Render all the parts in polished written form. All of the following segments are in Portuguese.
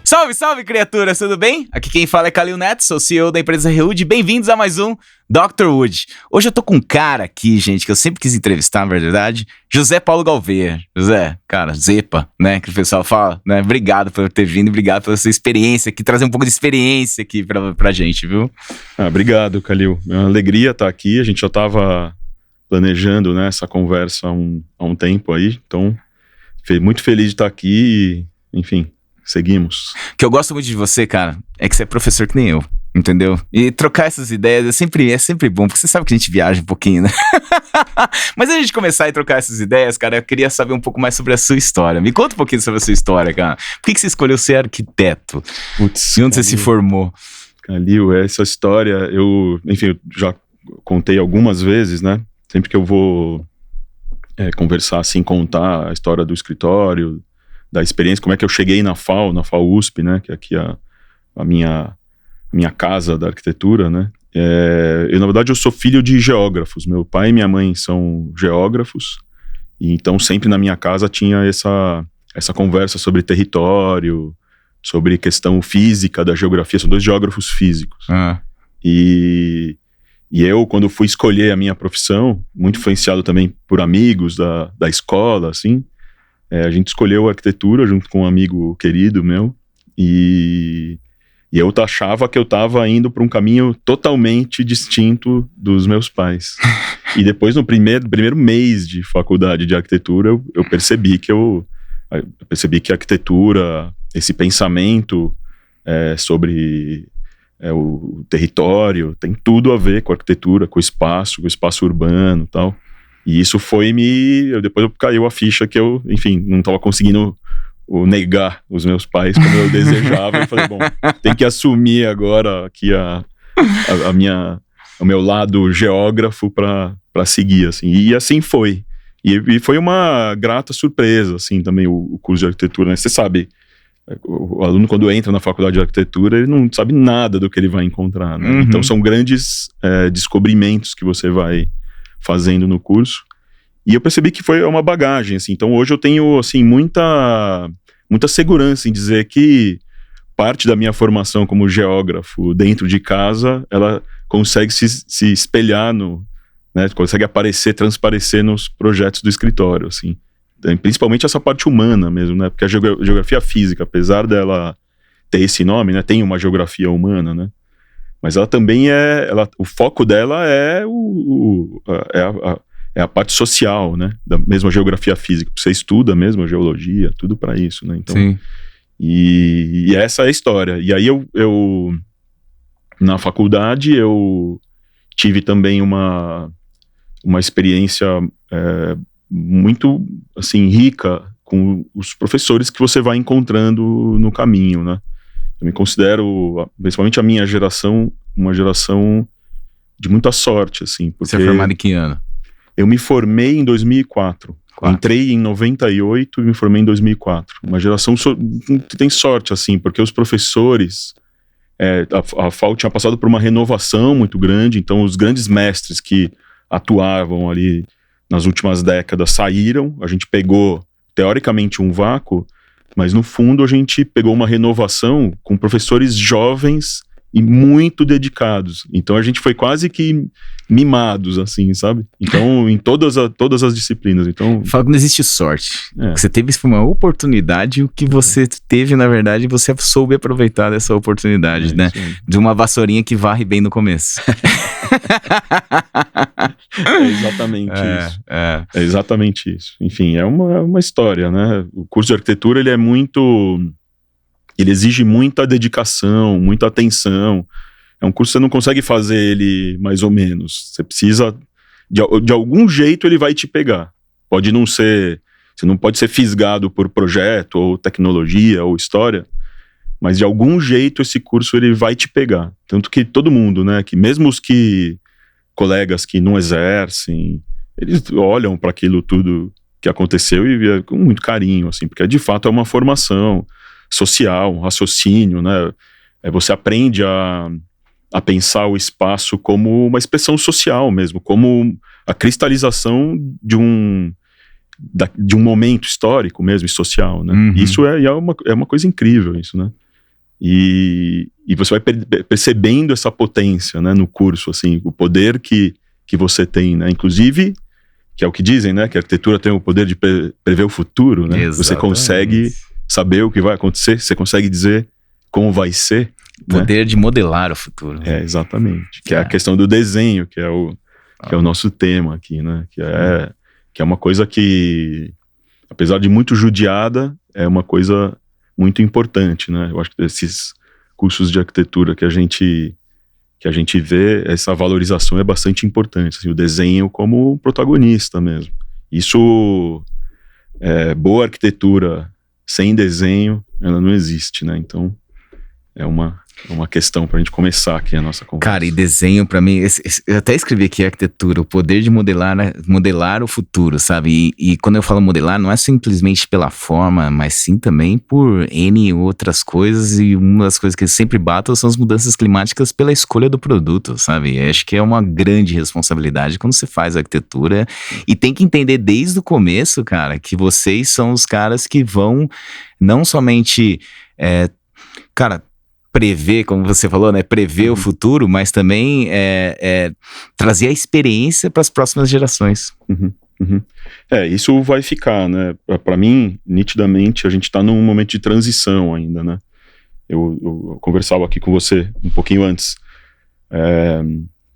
Salve, salve, criaturas, tudo bem? Aqui quem fala é Kalil Neto, sou CEO da empresa Rewood. Bem-vindos a mais um Dr. Wood. Hoje eu tô com um cara aqui, gente, que eu sempre quis entrevistar, na verdade, José Paulo Galveia. José, cara, Zepa, né, que o pessoal fala, né? Obrigado por ter vindo, obrigado pela sua experiência aqui, trazer um pouco de experiência aqui pra gente, viu? Obrigado, Kalil. É uma alegria estar aqui, a gente já tava planejando, né, essa conversa há um tempo aí, então, muito feliz de estar aqui e, enfim, seguimos. O que eu gosto muito de você, cara, é que você é professor que nem eu, entendeu? E trocar essas ideias é sempre bom, porque você sabe que a gente viaja um pouquinho, né? Mas antes de a gente começar a trocar essas ideias, cara, eu queria saber um pouco mais sobre a sua história. Me conta um pouquinho sobre a sua história, cara. Por que você escolheu ser arquiteto? Putz, e onde você se formou? Kalil, essa história, eu já contei algumas vezes, né? Sempre que eu vou conversar, assim, contar a história do escritório, da experiência, como é que eu cheguei na FAU USP, né, que é aqui a minha casa da arquitetura, né, na verdade eu sou filho de geógrafos, meu pai e minha mãe são geógrafos, e então sempre na minha casa tinha essa conversa sobre território, sobre questão física da geografia, são dois geógrafos físicos, e eu, quando fui escolher a minha profissão, muito influenciado também por amigos da escola, assim, a gente escolheu arquitetura junto com um amigo querido meu, e eu achava que eu estava indo para um caminho totalmente distinto dos meus pais. E depois, no primeiro mês de faculdade de arquitetura, eu percebi que a arquitetura, esse pensamento sobre o território, tem tudo a ver com a arquitetura, com o espaço urbano e tal. E isso depois caiu a ficha que eu, enfim, não estava conseguindo negar os meus pais como eu desejava. Eu falei, bom, tem que assumir agora aqui o meu lado geógrafo para seguir, assim. E assim foi. E foi uma grata surpresa, assim, também o curso de arquitetura, né? Você sabe, o aluno quando entra na faculdade de arquitetura, ele não sabe nada do que ele vai encontrar, né? Uhum. Então são grandes descobrimentos que você vai fazendo no curso, e eu percebi que foi uma bagagem, assim, então hoje eu tenho, assim, muita segurança em dizer que parte da minha formação como geógrafo dentro de casa, ela consegue se espelhar né, consegue transparecer nos projetos do escritório, assim, principalmente essa parte humana mesmo, né, porque a geografia física, apesar dela ter esse nome, né, tem uma geografia humana, né, mas ela também o foco dela é a parte social, né? Da mesma geografia física. Você estuda mesmo a geologia, tudo para isso, né? Então, sim. E essa é a história. E aí eu na faculdade, eu tive também uma experiência muito, assim, rica com os professores que você vai encontrando no caminho, né? Eu me considero, principalmente a minha geração, uma geração de muita sorte, assim. Porque você é formado em que ano? Eu me formei em 2004. Entrei em 98 e me formei em 2004. Uma geração que tem sorte, assim, porque os professores... a FAU tinha passado por uma renovação muito grande, então os grandes mestres que atuavam ali nas últimas décadas saíram, a gente pegou, teoricamente, um vácuo, mas no fundo a gente pegou uma renovação com professores jovens e muito dedicados. Então a gente foi quase que mimados, assim, sabe? Então, em todas as disciplinas. Então, fala que não existe sorte. Você teve uma oportunidade, o que você teve, na verdade, você soube aproveitar dessa oportunidade, né? De uma vassourinha que varre bem no começo. É exatamente isso. É exatamente isso. Enfim, é uma história, né? O curso de arquitetura, ele exige muita dedicação, muita atenção. É um curso que você não consegue fazer ele mais ou menos. Você precisa, de algum jeito ele vai te pegar. Pode não ser, você não pode ser fisgado por projeto, ou tecnologia, ou história, mas de algum jeito esse curso ele vai te pegar. Tanto que todo mundo, né, que mesmo os colegas que não exercem, eles olham para aquilo tudo que aconteceu e com muito carinho, assim, porque de fato é uma formação social, um raciocínio, né? Você aprende a pensar o espaço como uma expressão social mesmo, como a cristalização de um momento histórico mesmo e social, né? Uhum. Isso é uma coisa incrível, isso, né? E você vai percebendo essa potência, né, no curso, assim, o poder que você tem, né, inclusive, que é o que dizem, né, que a arquitetura tem o poder de prever o futuro, né, Exatamente. Você consegue saber o que vai acontecer, você consegue dizer como vai ser. Poder de modelar o futuro. Exatamente, que é a questão do desenho, que é o nosso tema aqui, né, que é uma coisa que, apesar de muito judiada, é uma coisa muito importante, né? Eu acho que esses cursos de arquitetura que a gente vê, essa valorização é bastante importante, assim, o desenho como protagonista mesmo. Isso, boa arquitetura sem desenho, ela não existe, né? Então, é uma questão pra gente começar aqui a nossa conversa. Cara, e desenho pra mim, eu até escrevi aqui arquitetura, o poder de modelar, né, modelar o futuro, sabe? E quando eu falo modelar, não é simplesmente pela forma, mas sim também por N outras coisas, e uma das coisas que eu sempre bato são as mudanças climáticas pela escolha do produto, sabe? Eu acho que é uma grande responsabilidade quando você faz arquitetura, e tem que entender desde o começo, cara, que vocês são os caras que vão não somente, cara, prever, como você falou, né? Prever o futuro, mas também trazer a experiência para as próximas gerações. Isso vai ficar, né? Para mim, nitidamente, a gente está num momento de transição ainda, né? Eu conversava aqui com você um pouquinho antes. A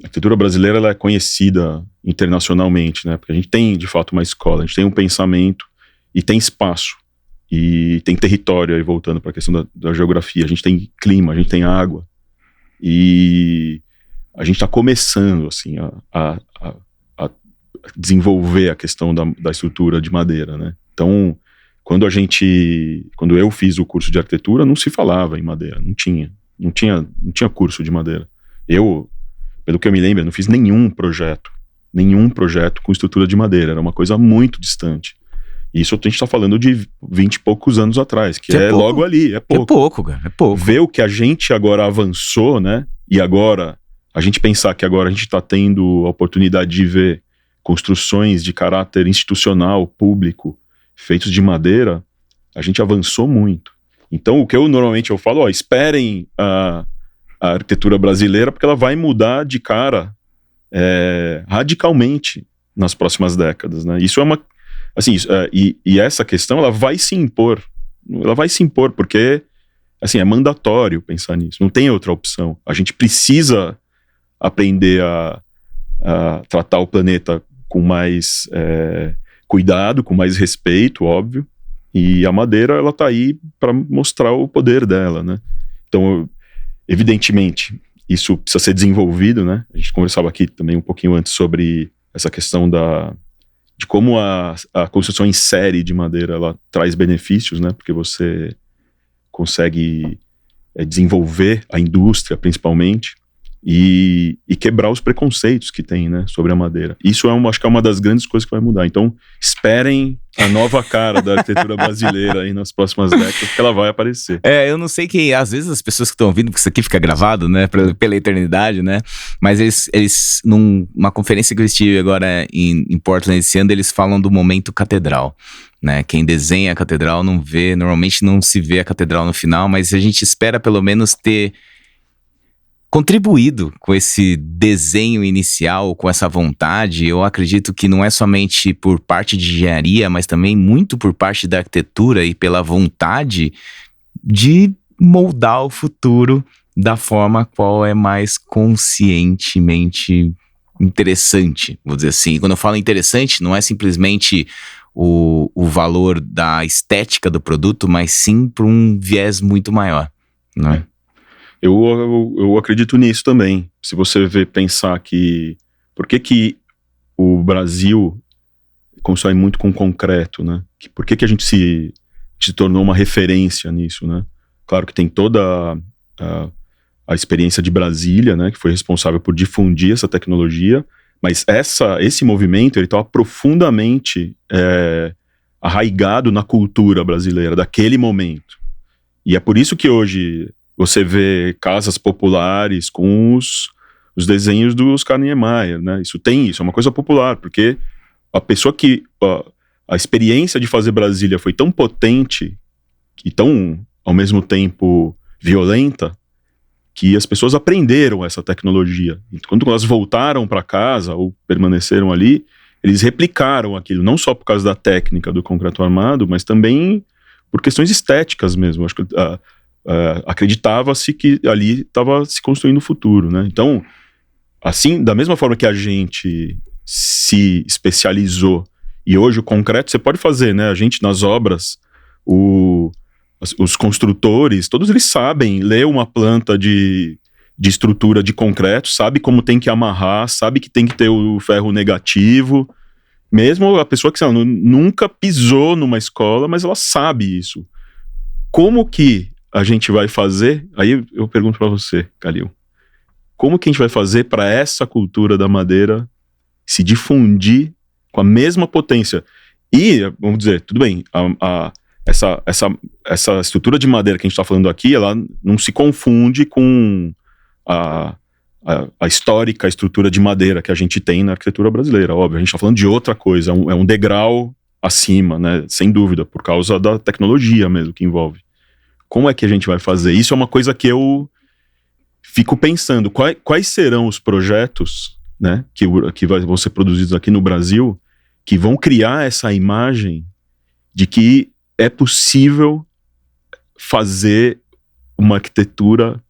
arquitetura brasileira, ela é conhecida internacionalmente, né? Porque a gente tem, de fato, uma escola, a gente tem um pensamento e tem espaço. E tem território, aí voltando para a questão da geografia, a gente tem clima, a gente tem água, e a gente está começando, assim, a desenvolver a questão da estrutura de madeira, né? Então, quando eu fiz o curso de arquitetura, não se falava em madeira, não tinha curso de madeira. Eu, pelo que eu me lembro, não fiz nenhum projeto com estrutura de madeira, era uma coisa muito distante. Isso a gente está falando de 20 e poucos anos atrás, que é logo ali, é pouco. É pouco, cara, é pouco. Ver o que a gente agora avançou, né? E agora, a gente pensar que agora a gente está tendo a oportunidade de ver construções de caráter institucional, público, feitos de madeira, a gente avançou muito. Então, o que eu falo, esperem a arquitetura brasileira, porque ela vai mudar de cara radicalmente nas próximas décadas, né? Isso é uma... Assim, e essa questão, ela vai se impor, porque, assim, é mandatório pensar nisso, não tem outra opção. A gente precisa aprender a tratar o planeta com mais cuidado, com mais respeito, óbvio, e a madeira, ela tá aí para mostrar o poder dela, né? Então, evidentemente, isso precisa ser desenvolvido, né? A gente conversava aqui também um pouquinho antes sobre essa questão de como a construção em série de madeira, ela traz benefícios, né? Porque você consegue desenvolver a indústria, principalmente, e quebrar os preconceitos que tem, né, sobre a madeira. Isso acho que é uma das grandes coisas que vai mudar. Então, esperem a nova cara da arquitetura brasileira aí nas próximas décadas, que ela vai aparecer. Eu não sei que, às vezes, as pessoas que estão ouvindo, porque isso aqui fica gravado, né, pela eternidade, né, mas eles numa conferência que eu estive agora em Portland esse ano, eles falam do momento catedral, né, quem desenha a catedral não vê, normalmente não se vê a catedral no final, mas a gente espera pelo menos ter contribuído com esse desenho inicial, com essa vontade. Eu acredito que não é somente por parte de engenharia, mas também muito por parte da arquitetura e pela vontade de moldar o futuro da forma qual é mais conscientemente interessante, vou dizer assim. Quando eu falo interessante, não é simplesmente o valor da estética do produto, mas sim por um viés muito maior, não é? Eu acredito nisso também. Se você pensar que... Por que o Brasil constrói muito com concreto, né? Por que a gente se tornou uma referência nisso, né? Claro que tem toda a experiência de Brasília, né? Que foi responsável por difundir essa tecnologia, mas esse movimento, ele estava profundamente arraigado na cultura brasileira, daquele momento. E é por isso que hoje... Você vê casas populares com os desenhos do Oscar Niemeyer, né? Isso é uma coisa popular, porque a pessoa que... A experiência de fazer Brasília foi tão potente e tão, ao mesmo tempo, violenta, que as pessoas aprenderam essa tecnologia. E quando elas voltaram para casa ou permaneceram ali, eles replicaram aquilo, não só por causa da técnica do concreto armado, mas também por questões estéticas mesmo. Acho que acreditava-se que ali estava se construindo o futuro, né? Então, assim, da mesma forma que a gente se especializou, e hoje o concreto você pode fazer, né? A gente nas obras, os construtores, todos eles sabem ler uma planta de estrutura de concreto, sabe como tem que amarrar, sabe que tem que ter o ferro negativo. Mesmo a pessoa que nunca pisou numa escola, mas ela sabe isso. Como que a gente vai fazer? Aí eu pergunto para você, Kalil. Como que a gente vai fazer para essa cultura da madeira se difundir com a mesma potência? E, vamos dizer, tudo bem, essa estrutura de madeira que a gente está falando aqui, ela não se confunde com a histórica estrutura de madeira que a gente tem na arquitetura brasileira, óbvio. A gente está falando de outra coisa, é um degrau acima, né? Sem dúvida, por causa da tecnologia mesmo que envolve. Como é que a gente vai fazer? Isso é uma coisa que eu fico pensando. Quais serão os projetos, né, que vão ser produzidos aqui no Brasil, que vão criar essa imagem de que é possível fazer uma arquitetura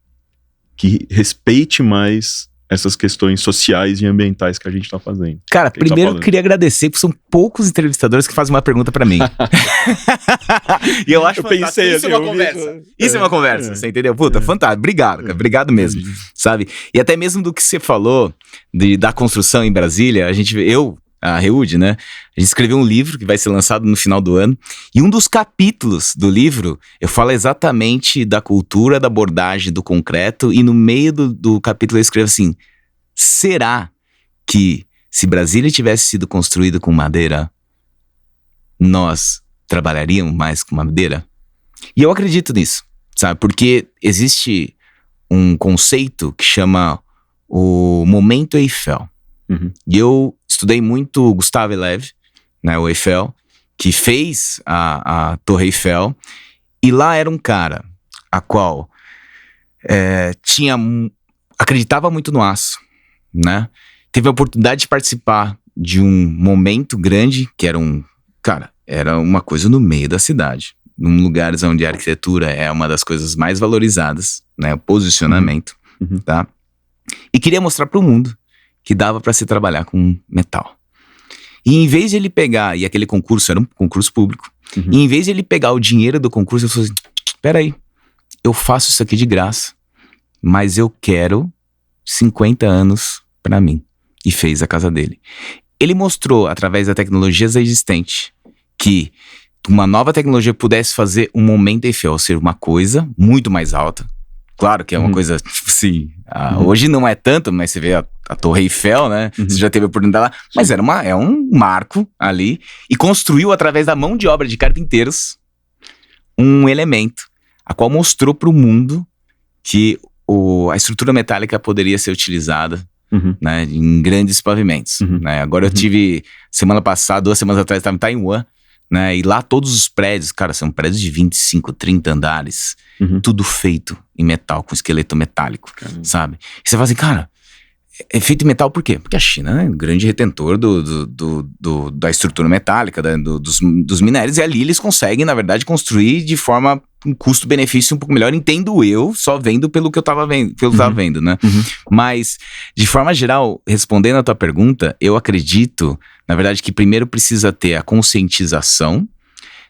que respeite mais essas questões sociais e ambientais que a gente está fazendo. Cara, primeiro eu queria agradecer, porque são poucos entrevistadores que fazem uma pergunta pra mim. E eu acho que isso é uma conversa. Isso é uma conversa, você entendeu? Puta, fantástico. Obrigado, cara. Obrigado mesmo, sabe? E até mesmo do que você falou da construção em Brasília, a Reúde, né? A gente escreveu um livro que vai ser lançado no final do ano. E um dos capítulos do livro, eu falo exatamente da cultura, da abordagem do concreto. E no meio do capítulo eu escrevo assim: será que se Brasília tivesse sido construído com madeira, nós trabalharíamos mais com madeira? E eu acredito nisso, sabe? Porque existe um conceito que chama o momento Eiffel. Uhum. E eu estudei muito o Gustave Eiffel, né, o Eiffel, que fez a Torre Eiffel, e lá era um cara a qual acreditava muito no aço, né? Teve a oportunidade de participar de um momento grande, que era uma coisa no meio da cidade, num lugares onde a arquitetura é uma das coisas mais valorizadas, né, o posicionamento, tá? E queria mostrar para o mundo que dava para se trabalhar com metal. E em vez de ele pegar, e aquele concurso era um concurso público, e em vez de ele pegar o dinheiro do concurso, ele falou assim: peraí, eu faço isso aqui de graça, mas eu quero 50 anos para mim. E fez a casa dele. Ele mostrou, através da tecnologia existente, que uma nova tecnologia pudesse fazer um momento Eiffel ser uma coisa muito mais alta. Claro que é uma coisa, tipo assim, hoje não é tanto, mas você vê a Torre Eiffel, né? Você já teve a oportunidade lá. Mas é um marco ali. E construiu, através da mão de obra de carpinteiros, um elemento, a qual mostrou para o mundo que a estrutura metálica poderia ser utilizada, né, em grandes pavimentos. Né? Agora eu tive, semana passada, 2 semanas atrás, estava em Taiwan, né? E lá todos os prédios, cara, são prédios de 25, 30 andares, tudo feito em metal, com esqueleto metálico, sabe? E você fala assim, cara, é feito em metal por quê? Porque a China é um grande retentor da estrutura metálica, dos minérios, e ali eles conseguem, na verdade, construir de forma, um custo-benefício um pouco melhor, entendo eu, só vendo pelo que eu tava vendo, né? Mas, de forma geral, respondendo a tua pergunta, eu acredito, na verdade, que primeiro precisa ter a conscientização,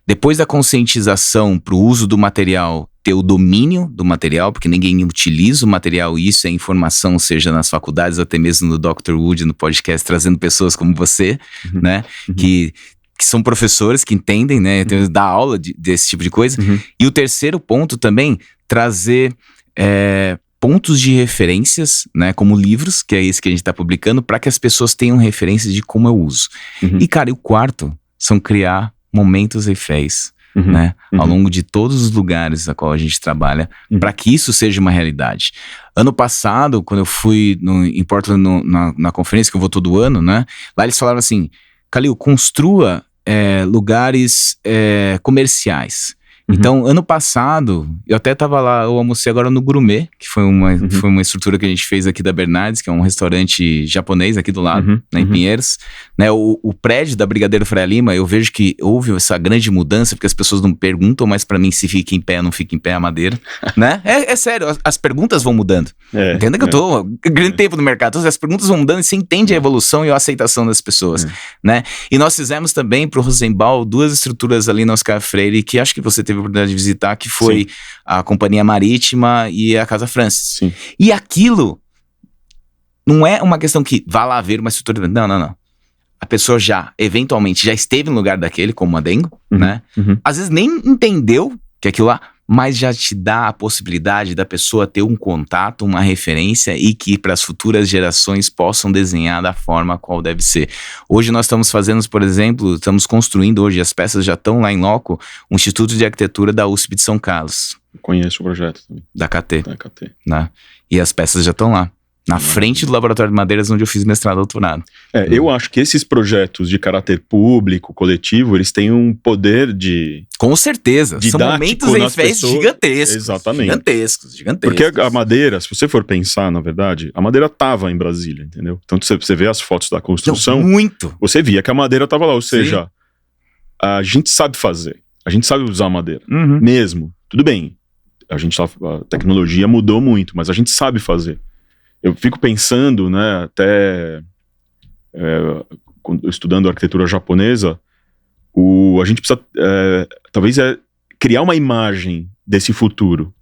depois da conscientização para o uso do material, ter o domínio do material, porque ninguém utiliza o material, e isso é informação, seja nas faculdades, até mesmo no Dr. Wood, no podcast, trazendo pessoas como você, né, que são professores, que entendem, né, dar aula desse tipo de coisa. E o terceiro ponto também, trazer pontos de referências, né, como livros, que é esse que a gente está publicando, para que as pessoas tenham referências de como eu uso. E, cara, e o quarto são criar momentos Eifféis, né, ao longo de todos os lugares a qual a gente trabalha, para que isso seja uma realidade. Ano passado, quando eu fui em Portland na conferência, que eu vou todo ano, né, lá eles falaram assim: Kalil, construa lugares comerciais. Então, ano passado, eu até tava lá, eu almocei agora no Gourmet, que foi uma estrutura que a gente fez aqui da Bernardes, que é um restaurante japonês aqui do lado, né, em Pinheiros. Né, o prédio da Brigadeiro Faria Lima, eu vejo que houve essa grande mudança, porque as pessoas não perguntam mais pra mim se fica em pé ou não fica em pé a madeira, né? É sério, as perguntas vão mudando. Entenda que eu tô há grande tempo no mercado, então as perguntas vão mudando e você entende a evolução e a aceitação das pessoas, né? E nós fizemos também pro Rosenbaum 2 estruturas ali na Oscar Freire, que acho que você teve a oportunidade de visitar, que foi a Companhia Marítima e a Casa Francis. Sim. E aquilo não é uma questão que vá lá ver uma estrutura. Não. A pessoa eventualmente, já esteve no lugar daquele, como Madengo, né? Às vezes nem entendeu que aquilo lá, mas já te dá a possibilidade da pessoa ter um contato, uma referência e que para as futuras gerações possam desenhar da forma qual deve ser. Hoje nós estamos fazendo, por exemplo, estamos construindo hoje, as peças já estão lá em loco, um Instituto de Arquitetura da USP de São Carlos. Conheço o projeto também. Da KT. Da KT. Né? E as peças já estão lá. Na frente do Laboratório de Madeiras, onde eu fiz mestrado e doutorado. Eu acho que esses projetos de caráter público, coletivo, eles têm um poder de... Com certeza. São momentos em festa gigantescos. Exatamente. Gigantescos. Porque a madeira, se você for pensar, na verdade, a madeira estava em Brasília, entendeu? Então você vê as fotos da construção... Não, muito. Você via que a madeira estava lá, ou seja, a gente sabe fazer. A gente sabe usar a madeira. Mesmo. Tudo bem. A tecnologia mudou muito, mas a gente sabe fazer. Eu fico pensando, né, até estudando arquitetura japonesa, a gente precisa, talvez, criar uma imagem desse futuro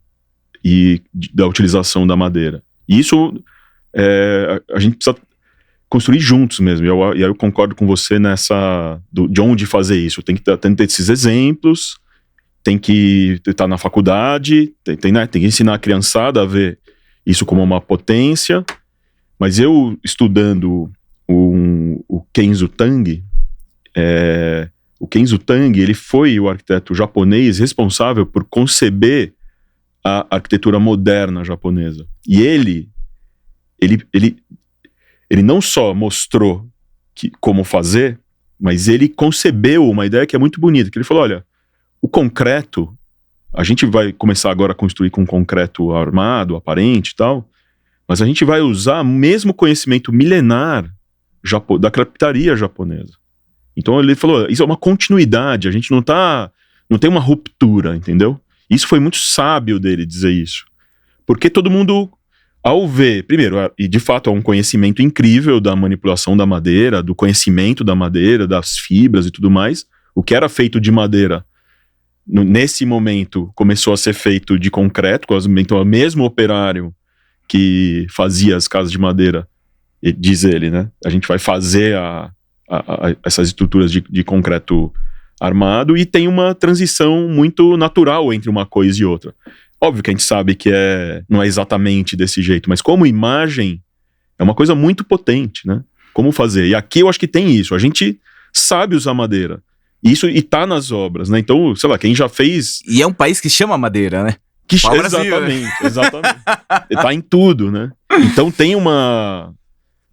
e da utilização da madeira. E isso a gente precisa construir juntos mesmo. E aí eu concordo com você de onde fazer isso. Tem que ter esses exemplos, tem que estar na faculdade, tem que ensinar a criançada a ver isso como uma potência, mas eu estudando o Kenzo Tange, o Kenzo Tange, ele foi o arquiteto japonês responsável por conceber a arquitetura moderna japonesa. E ele não só mostrou como fazer, mas ele concebeu uma ideia que é muito bonita, que ele falou, olha, o concreto, a gente vai começar agora a construir com concreto armado, aparente e tal, mas a gente vai usar o mesmo conhecimento milenar da carpintaria japonesa. Então ele falou, isso é uma continuidade, a gente não tem uma ruptura, entendeu? Isso foi muito sábio dele dizer isso. Porque todo mundo, ao ver, primeiro, e de fato é um conhecimento incrível da manipulação da madeira, do conhecimento da madeira, das fibras e tudo mais, o que era feito de madeira nesse momento começou a ser feito de concreto, então o mesmo operário que fazia as casas de madeira, diz ele, né? A gente vai fazer essas estruturas de concreto armado e tem uma transição muito natural entre uma coisa e outra. Óbvio que a gente sabe que não é exatamente desse jeito, mas como imagem é uma coisa muito potente, né? Como fazer? E aqui eu acho que tem isso, a gente sabe usar madeira. Isso, e tá nas obras, né? Então, sei lá, quem já fez... E é um país que chama madeira, né? Exatamente. Tá em tudo, né? Então tem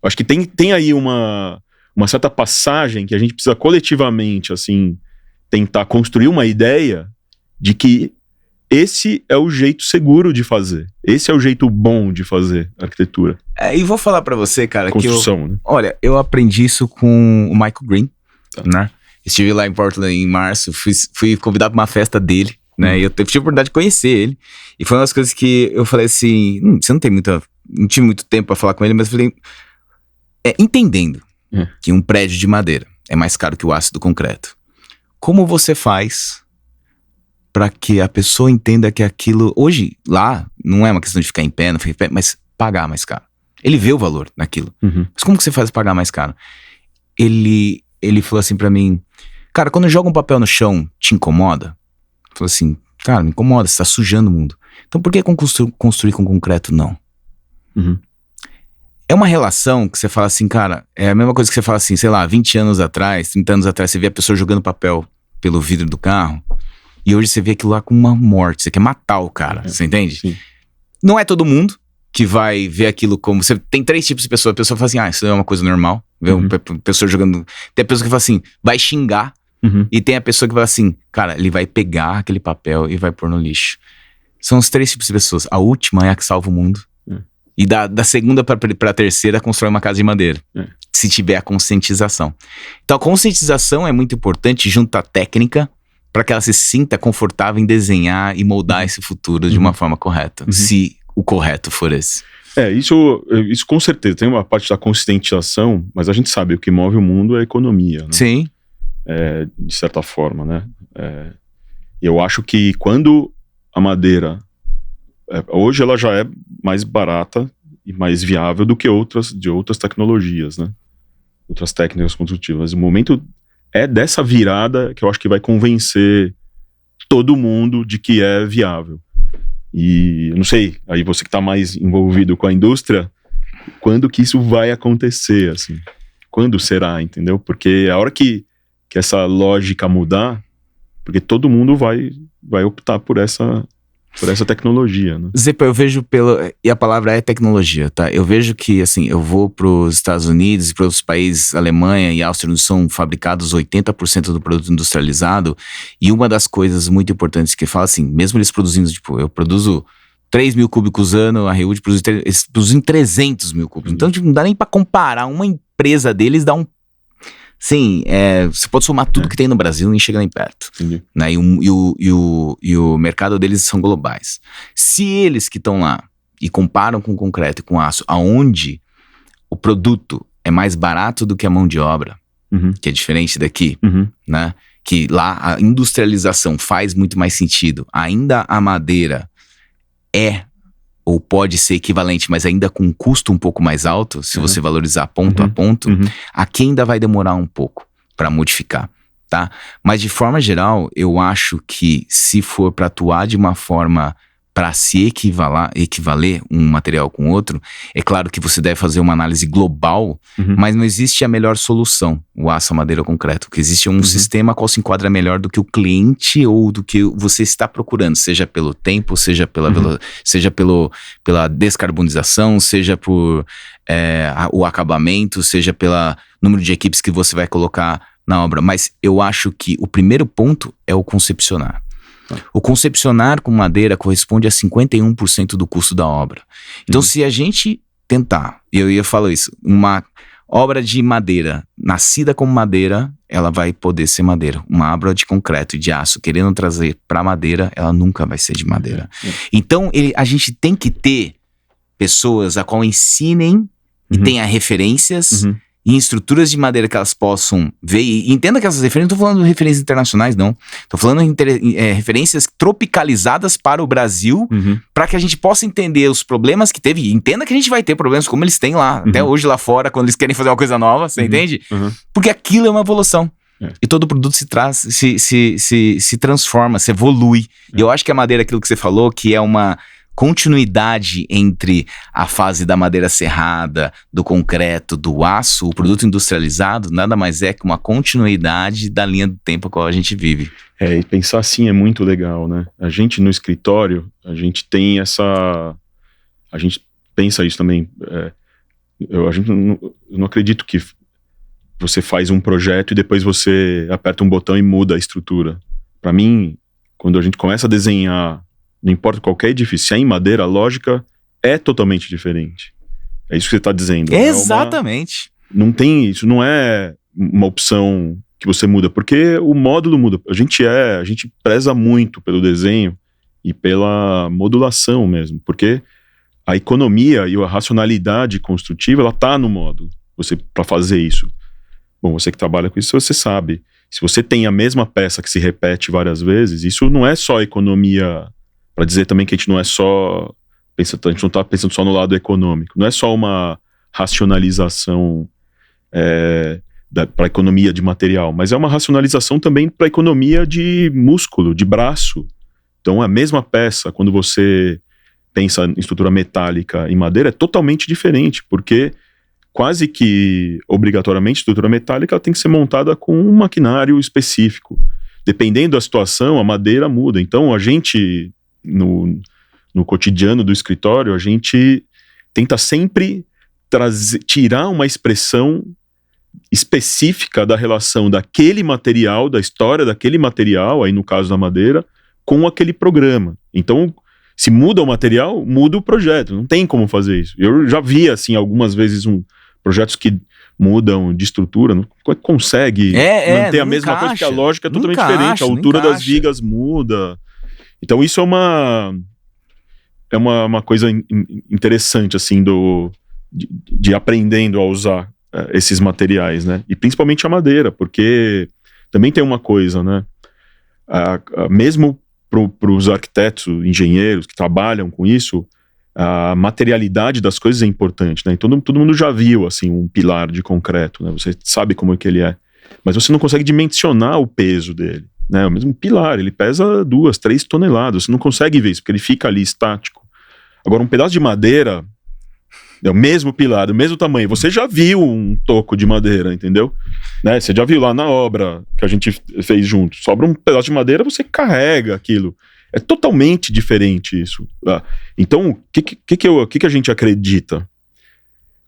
acho que tem aí uma certa passagem que a gente precisa coletivamente, assim, tentar construir uma ideia de que esse é o jeito seguro de fazer. Esse é o jeito bom de fazer arquitetura. E vou falar pra você, cara, construção, né? Olha, eu aprendi isso com o Michael Green, né? Estive lá em Portland em março, fui convidado pra uma festa dele, né? E eu tive a oportunidade de conhecer ele. E foi uma das coisas que eu falei assim, você não tive muito tempo pra falar com ele, mas eu falei, entendendo que um prédio de madeira é mais caro que o aço do concreto, como você faz para que a pessoa entenda que aquilo, hoje, lá, não é uma questão de ficar em pé, não ficar em pé, mas pagar mais caro. Ele vê o valor naquilo. Mas como que você faz pagar mais caro? Ele falou assim pra mim, cara, quando joga um papel no chão, te incomoda? Falou assim, cara, me incomoda, você tá sujando o mundo. Então por que construir com concreto não? É uma relação que você fala assim, cara, é a mesma coisa que você fala assim, sei lá, 20 anos atrás, 30 anos atrás, você vê a pessoa jogando papel pelo vidro do carro, e hoje você vê aquilo lá com uma morte, você quer matar o cara, você entende? Sim. Não é todo mundo que vai ver aquilo como... Tem 3 tipos de pessoa. A pessoa fala assim, isso é uma coisa normal. Ver uma pessoa jogando... Tem a pessoa que fala assim, vai xingar E tem a pessoa que vai assim, cara, ele vai pegar aquele papel e vai pôr no lixo. São os 3 tipos de pessoas. A última é a que salva o mundo. E da segunda pra terceira, constrói uma casa de madeira. Se tiver a conscientização. Então a conscientização é muito importante junto à técnica, para que ela se sinta confortável em desenhar e moldar esse futuro de uma forma correta. Se o correto for esse. Isso com certeza. Tem uma parte da conscientização, mas a gente sabe, o que move o mundo é a economia, né? Sim. De certa forma, né? Eu acho que quando a madeira... hoje ela já é mais barata e mais viável do que outras tecnologias, né? Outras técnicas construtivas. O momento é dessa virada que eu acho que vai convencer todo mundo de que é viável. E eu não sei, aí você que está mais envolvido com a indústria, quando que isso vai acontecer, assim? Quando será, entendeu? Porque a hora que essa lógica mudar, porque todo mundo vai optar por essa tecnologia, né? Zepa, eu vejo e a palavra é tecnologia, tá? Eu vejo que, assim, eu vou pros Estados Unidos e para outros países, Alemanha e Áustria, onde são fabricados 80% do produto industrializado, e uma das coisas muito importantes que fala assim, mesmo eles produzindo, tipo, eu produzo 3 mil cúbicos ano, a Reud eles produzem 300 mil cúbicos. Então, tipo, não dá nem pra comparar. Uma empresa deles dá um... Sim, você pode somar tudo que tem no Brasil e nem chega nem perto. Né? E o mercado deles são globais. Se eles que estão lá e comparam com concreto e com aço, aonde o produto é mais barato do que a mão de obra, que é diferente daqui, né? Que lá a industrialização faz muito mais sentido. Ainda a madeira ou pode ser equivalente, mas ainda com um custo um pouco mais alto, se você valorizar ponto a ponto, aqui ainda vai demorar um pouco para modificar, tá? Mas de forma geral, eu acho que se for para atuar de uma forma para se equivaler um material com outro, é claro que você deve fazer uma análise global, mas não existe a melhor solução, o aço, a madeira, o concreto. O que existe é um sistema qual se enquadra melhor do que o cliente ou do que você está procurando, seja pelo tempo, seja pela descarbonização, seja por o acabamento, seja pelo número de equipes que você vai colocar na obra. Mas eu acho que o primeiro ponto é o concepcionar. O concepcionar com madeira corresponde a 51% do custo da obra. Então, se a gente tentar, eu ia falar isso, uma obra de madeira, nascida como madeira, ela vai poder ser madeira. Uma obra de concreto e de aço, querendo trazer para madeira, ela nunca vai ser de madeira. Então, a gente tem que ter pessoas a qual ensinem e tenha referências e estruturas de madeira que elas possam ver. E entenda que essas referências, não estou falando de referências internacionais, não. Estou falando de referências tropicalizadas para o Brasil, para que a gente possa entender os problemas que teve. E entenda que a gente vai ter problemas como eles têm lá, até hoje lá fora, quando eles querem fazer uma coisa nova, você entende? Porque aquilo é uma evolução. E todo produto se transforma, se evolui. E eu acho que a madeira, aquilo que você falou, que é uma continuidade entre a fase da madeira serrada, do concreto, do aço, o produto industrializado, nada mais é que uma continuidade da linha do tempo a qual a gente vive. E pensar assim é muito legal, né? A gente no escritório, a gente tem a gente pensa isso também. Eu não acredito que você faz um projeto e depois você aperta um botão e muda a estrutura. Para mim, quando a gente começa a desenhar, não importa qualquer edifício, se é em madeira, a lógica é totalmente diferente. É isso que você está dizendo. Exatamente. Não tem isso, não é uma opção que você muda, porque o módulo muda. A gente preza muito pelo desenho e pela modulação mesmo, porque a economia e a racionalidade construtiva, ela está no módulo, para fazer isso. Bom, você que trabalha com isso, você sabe. Se você tem a mesma peça que se repete várias vezes, isso não é só economia. Para dizer também que a gente não está pensando só no lado econômico, não é só uma racionalização para a economia de material, mas é uma racionalização também para a economia de músculo, de braço. Então a mesma peça, quando você pensa em estrutura metálica em madeira, é totalmente diferente, porque quase que obrigatoriamente a estrutura metálica ela tem que ser montada com um maquinário específico. Dependendo da situação, a madeira muda. Então a gente... No cotidiano do escritório, a gente tenta sempre tirar uma expressão específica da relação daquele material, da história daquele material, aí no caso da madeira, com aquele programa. Então, se muda o material, muda o projeto. Não tem como fazer isso. Eu já vi, assim, algumas vezes projetos que mudam de estrutura, não consegue manter a mesma coisa, porque a lógica é totalmente diferente. A altura das vigas muda. Então, isso é uma coisa interessante, assim, de aprendendo a usar esses materiais, né? E principalmente a madeira, porque também tem uma coisa, né? Mesmo para os arquitetos, engenheiros que trabalham com isso, a materialidade das coisas é importante, né? Então, todo mundo já viu, assim, um pilar de concreto, né? Você sabe como é que ele é, mas você não consegue dimensionar o peso dele, né? O mesmo pilar, ele pesa 2, 3 toneladas, você não consegue ver isso, porque ele fica ali estático. Agora, um pedaço de madeira é o mesmo pilar, do mesmo tamanho. Você já viu um toco de madeira, entendeu? Né? Você já viu lá na obra que a gente fez junto. Sobra um pedaço de madeira, você carrega aquilo. É totalmente diferente isso. Então, o que a gente acredita?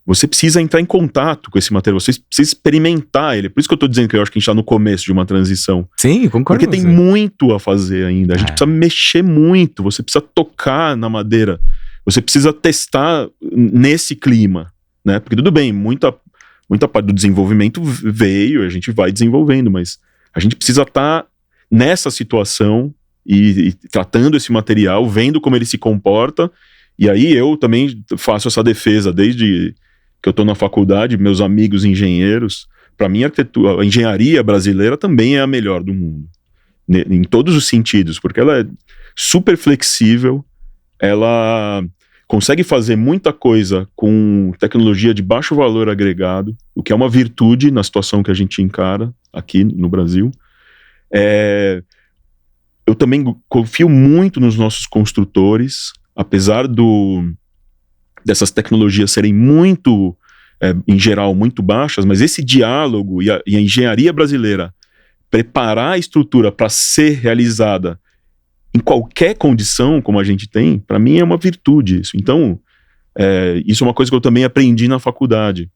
Você precisa entrar em contato com esse material, você precisa experimentar ele. Por isso que eu estou dizendo que eu acho que a gente está no começo de uma transição. Sim, concordo. Porque tem muito a fazer ainda. A gente precisa mexer muito, você precisa tocar na madeira. Você precisa testar nesse clima, né? Porque tudo bem, muita parte do desenvolvimento veio, a gente vai desenvolvendo, mas a gente precisa estar nessa situação e tratando esse material, vendo como ele se comporta. E aí eu também faço essa defesa desde que eu estou na faculdade, meus amigos engenheiros. Para mim, a engenharia brasileira também é a melhor do mundo, em todos os sentidos, porque ela é super flexível. Ela consegue fazer muita coisa com tecnologia de baixo valor agregado, o que é uma virtude na situação que a gente encara aqui no Brasil. Eu também confio muito nos nossos construtores, apesar dessas tecnologias serem muito, em geral, muito baixas, mas esse diálogo e a engenharia brasileira preparar a estrutura para ser realizada em qualquer condição como a gente tem, para mim é uma virtude isso. Então, isso é uma coisa que eu também aprendi na faculdade.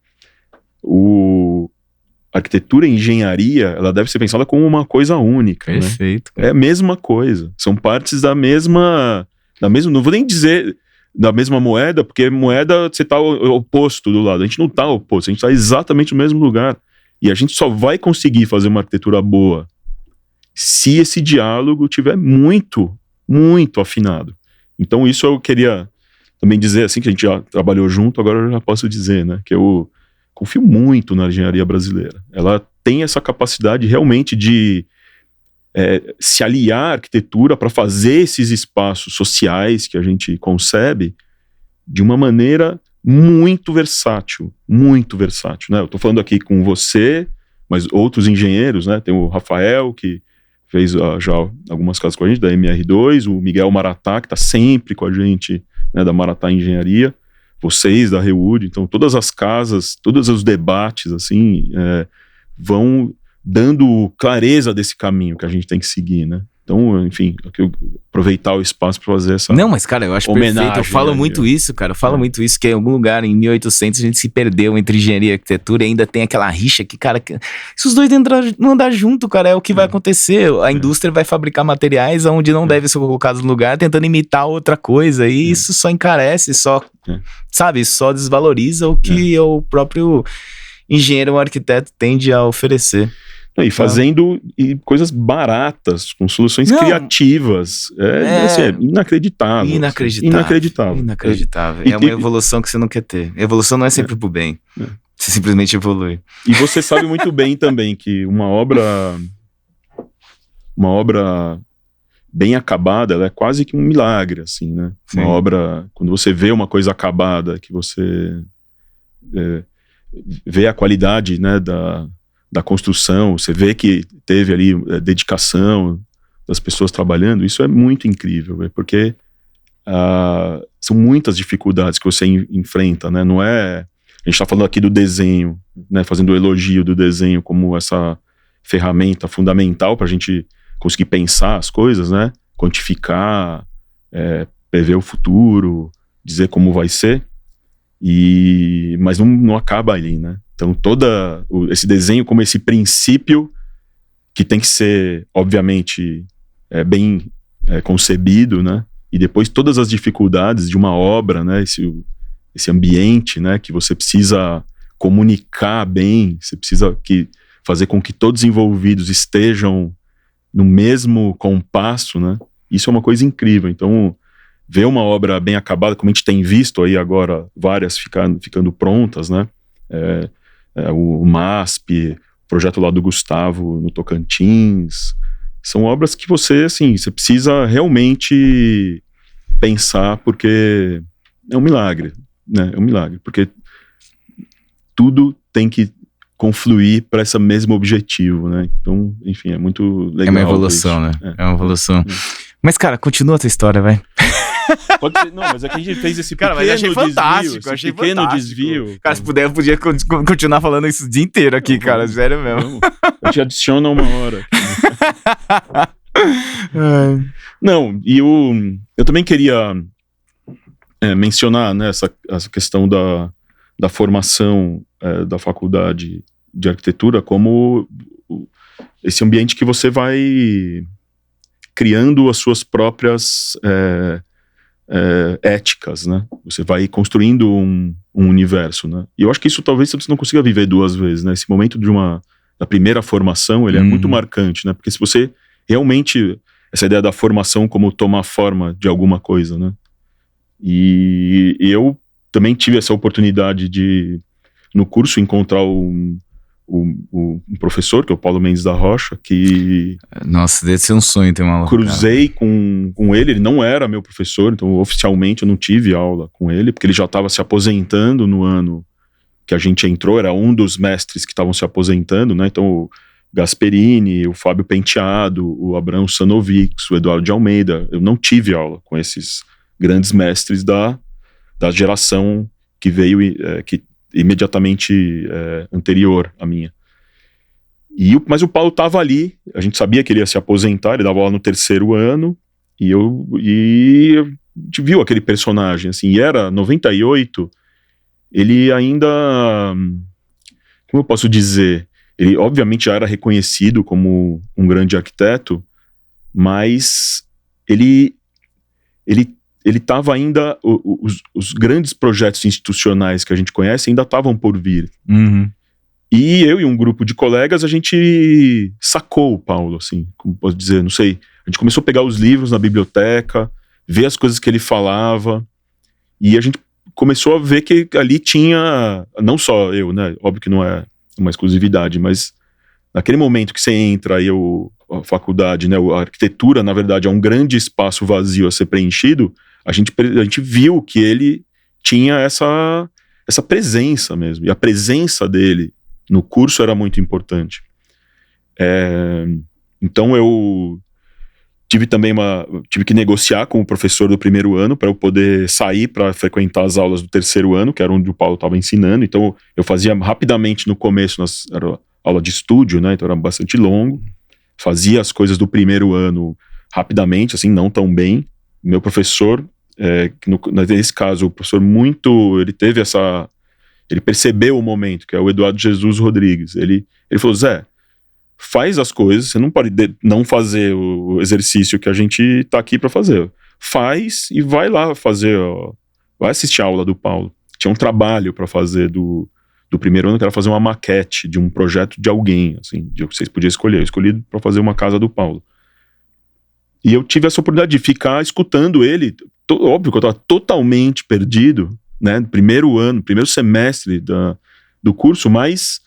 Arquitetura e engenharia, ela deve ser pensada como uma coisa única. Perfeito. Né? É a mesma coisa. São partes da mesma... Não vou nem dizer da mesma moeda, porque moeda você está oposto do lado. A gente não está oposto, a gente está exatamente no mesmo lugar. E a gente só vai conseguir fazer uma arquitetura boa se esse diálogo tiver muito, muito afinado. Então isso eu queria também dizer, assim, que a gente já trabalhou junto, agora eu já posso dizer, né, que eu confio muito na engenharia brasileira. Ela tem essa capacidade realmente de se aliar à arquitetura para fazer esses espaços sociais que a gente concebe de uma maneira muito versátil, né? Eu estou falando aqui com você, mas outros engenheiros, né? Tem o Rafael, que fez já algumas casas com a gente, da MR2, o Miguel Maratá, que está sempre com a gente, né, da Maratá Engenharia, vocês da Rewood. Então todas as casas, todos os debates assim, vão dando clareza desse caminho que a gente tem que seguir, né? Então, enfim, eu aproveitar o espaço para fazer essa Não, mas, cara, eu acho perfeito. Eu falo muito isso, cara. Eu falo muito isso, que em algum lugar, em 1800, a gente se perdeu entre engenharia e arquitetura e ainda tem aquela rixa que, cara, se os dois não andar junto, cara, é o que vai acontecer. A indústria vai fabricar materiais onde não devem ser colocados no lugar, tentando imitar outra coisa. E isso só encarece, sabe, só desvaloriza o que o próprio engenheiro ou arquiteto tende a oferecer. E fazendo coisas baratas, com soluções criativas. Assim, inacreditável. Inacreditável. É uma evolução que você não quer ter. A evolução não é sempre pro bem. Você simplesmente evolui. E você sabe muito bem também que uma obra bem acabada, ela é quase que um milagre, assim, né? Sim. Uma obra, quando você vê uma coisa acabada, que você vê a qualidade, né, da construção, você vê que teve ali dedicação das pessoas trabalhando, isso é muito incrível, porque são muitas dificuldades que você enfrenta, né? Não é... A gente está falando aqui do desenho, né? Fazendo o elogio do desenho como essa ferramenta fundamental para a gente conseguir pensar as coisas, né? Quantificar, prever o futuro, dizer como vai ser, mas não acaba ali, né? Então esse desenho como esse princípio que tem que ser, obviamente, bem concebido, né? E depois todas as dificuldades de uma obra, né? Esse ambiente, né? Que você precisa comunicar bem, você precisa fazer com que todos os envolvidos estejam no mesmo compasso, né? Isso é uma coisa incrível. Então, ver uma obra bem acabada, como a gente tem visto aí agora, várias ficando prontas, né? O MASP, o projeto lá do Gustavo no Tocantins, são obras que você precisa realmente pensar, porque é um milagre, né? É um milagre, porque tudo tem que confluir para esse mesmo objetivo, né? Então, enfim, é muito legal. É uma evolução, né? É uma evolução. Mas, cara, continua a tua história, vai. Pode ser, não, mas é que a gente fez esse pequeno desvio. Cara, mas achei fantástico, achei pequeno desvio. Cara, se puder, eu podia continuar falando isso o dia inteiro aqui, cara, sério mesmo. A gente adiciona uma hora. Não, e eu também queria mencionar, né, essa questão da formação da faculdade de arquitetura como esse ambiente que você vai criando as suas próprias éticas, né? Você vai construindo um universo, né? E eu acho que isso talvez você não consiga viver duas vezes, né? Esse momento da primeira formação, ele é muito marcante, né? Porque se você realmente, essa ideia da formação como tomar forma de alguma coisa, né? E eu também tive essa oportunidade de, no curso, encontrar um professor, que é o Paulo Mendes da Rocha, que... Nossa, deve ser um sonho ter uma aula. Cruzei com ele não era meu professor, então oficialmente eu não tive aula com ele, porque ele já estava se aposentando no ano que a gente entrou, era um dos mestres que estavam se aposentando, né? Então o Gasperini, o Fábio Penteado, o Abraão Sanovics, o Eduardo de Almeida, eu não tive aula com esses grandes mestres da geração que veio, que imediatamente anterior à minha. Mas o Paulo estava ali, a gente sabia que ele ia se aposentar, ele dava aula no terceiro ano, e a gente viu aquele personagem, assim, e era 98, ele ainda, como eu posso dizer, ele obviamente já era reconhecido como um grande arquiteto, mas ele estava ainda, os grandes projetos institucionais que a gente conhece ainda estavam por vir. Uhum. E eu e um grupo de colegas, a gente sacou o Paulo, assim, como posso dizer, não sei. A gente começou a pegar os livros na biblioteca, ver as coisas que ele falava, e a gente começou a ver que ali tinha, não só eu, né, óbvio que não é uma exclusividade, mas naquele momento que você entra aí a faculdade, né, a arquitetura, na verdade, é um grande espaço vazio a ser preenchido, a gente viu que ele tinha essa presença mesmo, e a presença dele no curso era muito importante. Então eu tive que negociar com o professor do primeiro ano para eu poder sair para frequentar as aulas do terceiro ano, que era onde o Paulo estava ensinando. Então eu fazia rapidamente no começo, era aula de estúdio, né? Então era bastante longo. Fazia as coisas do primeiro ano rapidamente, assim, não tão bem. Meu professor, nesse caso, o professor ele teve ele percebeu o momento, que é o Eduardo Jesus Rodrigues. Ele falou, Zé, faz as coisas, você não pode não fazer o exercício que a gente está aqui para fazer. Faz e vai lá fazer, vai assistir a aula do Paulo. Tinha um trabalho para fazer do primeiro ano, que era fazer uma maquete de um projeto de alguém, assim, que vocês podiam escolher. Eu escolhi para fazer uma casa do Paulo. E eu tive essa oportunidade de ficar escutando ele. Óbvio que eu estava totalmente perdido, né, primeiro semestre do curso, mas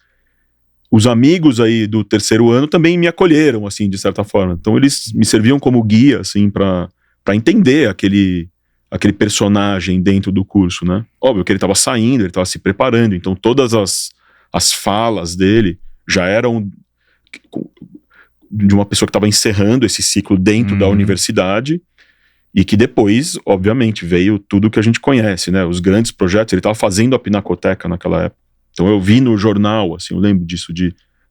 os amigos aí do terceiro ano também me acolheram, assim, de certa forma. Então eles me serviam como guia, assim, para entender aquele personagem dentro do curso, né. Óbvio que ele estava saindo, ele estava se preparando, então todas as falas dele já eram de uma pessoa que estava encerrando esse ciclo dentro da universidade, e que depois, obviamente, veio tudo que a gente conhece, né? Os grandes projetos, ele estava fazendo a Pinacoteca naquela época. Então eu vi no jornal, assim, eu lembro disso,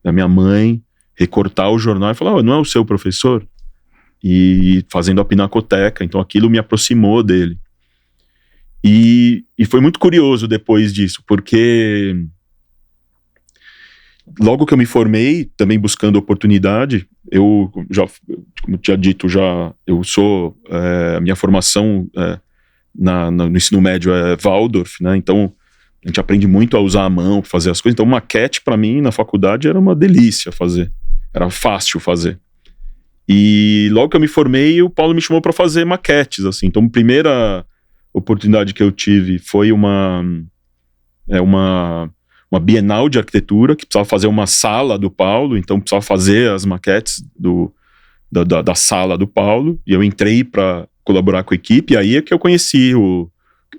da minha mãe recortar o jornal e falar, não é o seu professor? E fazendo a Pinacoteca, então aquilo me aproximou dele. E foi muito curioso depois disso, porque logo que eu me formei, também buscando oportunidade, eu já, como eu tinha dito, eu sou, a minha formação no ensino médio é Waldorf, né? Então a gente aprende muito a usar a mão, fazer as coisas. Então maquete para mim na faculdade era uma delícia fazer, era fácil fazer. E logo que eu me formei, o Paulo me chamou para fazer maquetes, assim. Então a primeira oportunidade que eu tive foi uma Bienal de Arquitetura, que precisava fazer uma sala do Paulo, então precisava fazer as maquetes da sala do Paulo, e eu entrei para colaborar com a equipe, e aí é que eu conheci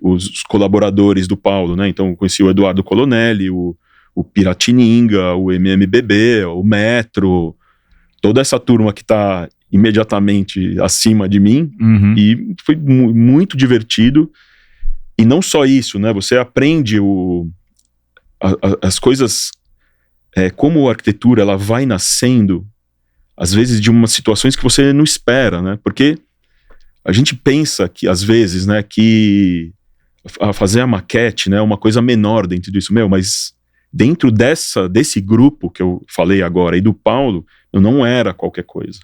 os colaboradores do Paulo, né? Então eu conheci o Eduardo Colonelli, o Piratininga, o MMBB, o Metro, toda essa turma que está imediatamente acima de mim, e foi muito divertido. E não só isso, né? Você aprende as coisas, como a arquitetura ela vai nascendo, às vezes de umas situações que você não espera, né? Porque a gente pensa que, às vezes, né, que fazer a maquete, né, é uma coisa menor dentro disso, mas dentro desse grupo que eu falei agora e do Paulo, eu não era qualquer coisa.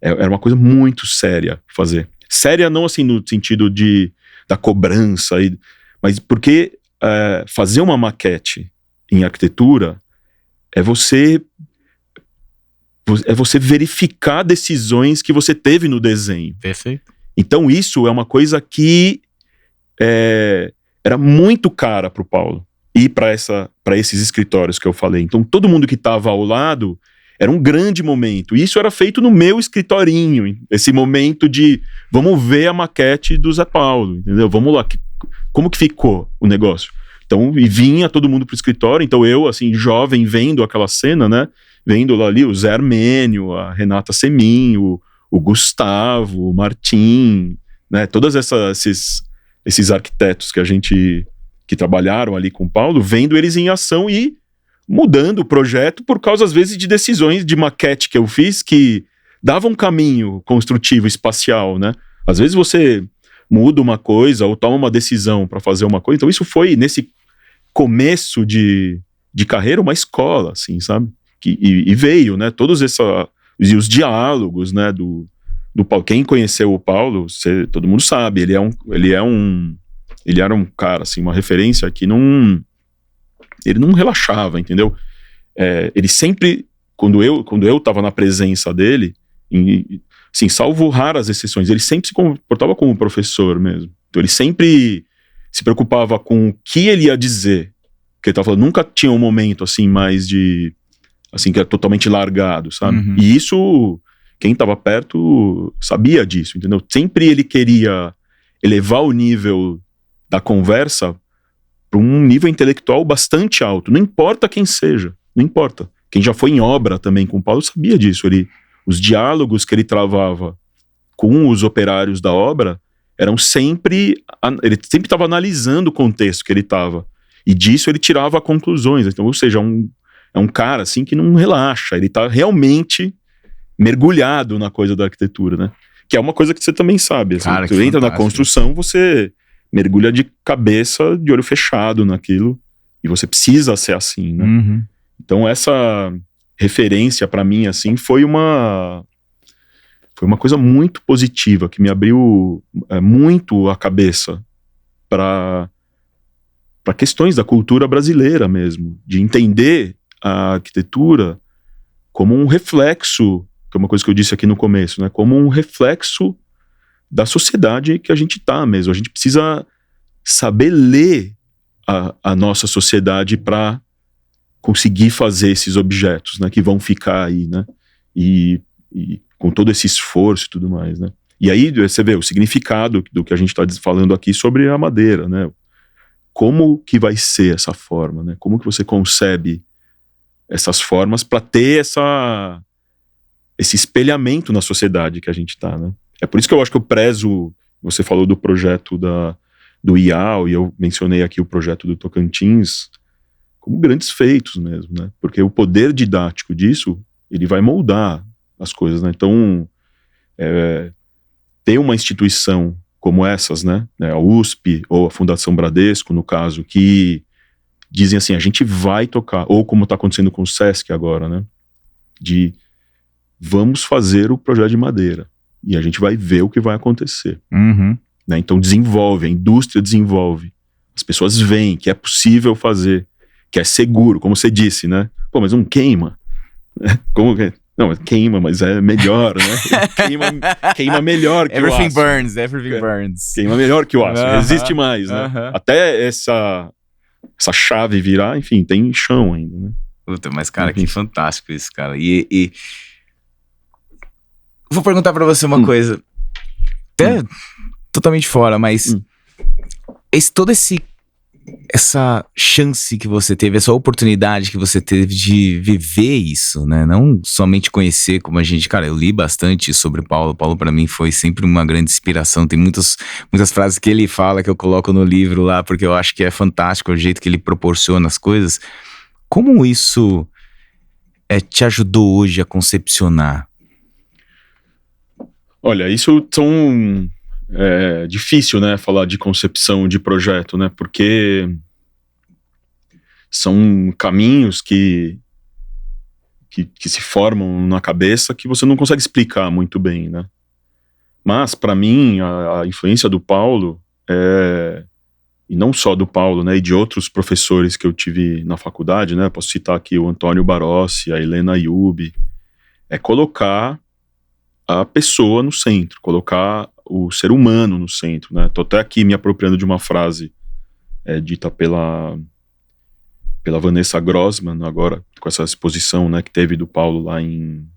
Era uma coisa muito séria fazer. Séria não assim no sentido da cobrança, mas porque fazer uma maquete em arquitetura é você verificar decisões que você teve no desenho. Perfeito. Então isso é uma coisa que era muito cara para o Paulo e para esses escritórios que eu falei. Então todo mundo que estava ao lado era um grande momento. E isso era feito no meu escritorinho, esse momento de vamos ver a maquete do Zé Paulo, entendeu? Vamos lá, como que ficou o negócio? Então, e vinha todo mundo pro escritório, então eu, assim, jovem, vendo aquela cena, né? Vendo lá ali o Zé Armênio, a Renata Semin, o Gustavo, o Martim, né? Todos esses arquitetos que trabalharam ali com o Paulo, vendo eles em ação e mudando o projeto por causa, às vezes, de decisões de maquete que eu fiz que davam um caminho construtivo, espacial, né? Às vezes você muda uma coisa ou toma uma decisão para fazer uma coisa. Então isso foi, nesse começo de carreira, uma escola, assim, sabe? E veio, né? Todos os diálogos, né? Do Paulo. Quem conheceu o Paulo, todo mundo sabe, ele era um cara, assim, uma referência que ele não relaxava, entendeu? Ele sempre, quando eu estava na presença dele, assim, salvo raras exceções, ele sempre se comportava como professor mesmo. Então ele sempre se preocupava com o que ele ia dizer, que ele estava falando, nunca tinha um momento assim mais assim, que era totalmente largado, sabe? E isso, quem estava perto sabia disso, entendeu? Sempre ele queria elevar o nível da conversa para um nível intelectual bastante alto, não importa quem seja, não importa. Quem já foi em obra também com o Paulo sabia disso, os diálogos que ele travava com os operários da obra eram sempre, ele sempre estava analisando o contexto que ele estava, e disso ele tirava conclusões, então, ou seja, é um cara assim que não relaxa, ele está realmente mergulhado na coisa da arquitetura, né? Que é uma coisa que você também sabe, assim, Cara, tu entra na construção, você mergulha de cabeça, de olho fechado naquilo, e você precisa ser assim, né? Então essa referência para mim, assim, foi uma coisa muito positiva, que me abriu muito a cabeça para questões da cultura brasileira mesmo, de entender a arquitetura como um reflexo, que é uma coisa que eu disse aqui no começo, né? Como um reflexo da sociedade que a gente está mesmo. A gente precisa saber ler a nossa sociedade para conseguir fazer esses objetos, né, que vão ficar aí, né, e com todo esse esforço e tudo mais, né. E aí você vê o significado do que a gente está falando aqui sobre a madeira, né, como que vai ser essa forma, né, como que você concebe essas formas para ter esse espelhamento na sociedade que a gente está, né. É por isso que eu acho que eu prezo, você falou do projeto do IAL, e eu mencionei aqui o projeto do Tocantins, como grandes feitos mesmo, né? Porque o poder didático disso, ele vai moldar as coisas, né? Então, ter uma instituição como essas, né? A USP ou a Fundação Bradesco, no caso, que dizem assim, a gente vai tocar, ou como está acontecendo com o Sesc agora, né? De vamos fazer o projeto de madeira e a gente vai ver o que vai acontecer. Né? Então desenvolve, a indústria desenvolve. As pessoas veem que é possível fazer, que é seguro, como você disse, né? Pô, mas não queima. Como que... Não, queima, mas é melhor, né? Queima melhor que o aço. Everything burns. Queima melhor que o aço, resiste mais, né? Até essa chave virar, enfim, tem chão ainda, né? Puta, mas cara, que fantástico isso, cara. E... Vou perguntar pra você uma coisa, até totalmente fora, mas essa chance que você teve, essa oportunidade que você teve de viver isso, né? Não somente conhecer, como a gente... Cara, eu li bastante sobre o Paulo. O Paulo, pra mim, foi sempre uma grande inspiração. Tem muitas frases que ele fala que eu coloco no livro lá, porque eu acho que é fantástico o jeito que ele proporciona as coisas. Como isso te ajudou hoje a concepcionar? Olha, isso são... É difícil, né, falar de concepção de projeto, né, porque são caminhos que se formam na cabeça que você não consegue explicar muito bem, né. Mas, para mim, a influência do Paulo, e não só do Paulo, né, e de outros professores que eu tive na faculdade, né, posso citar aqui o Antônio Barossi, a Helena Ayub, é colocar a pessoa no centro, colocar o ser humano no centro, né? Tô até aqui me apropriando de uma frase dita pela Vanessa Grossman, agora, com essa exposição, né, que teve do Paulo lá em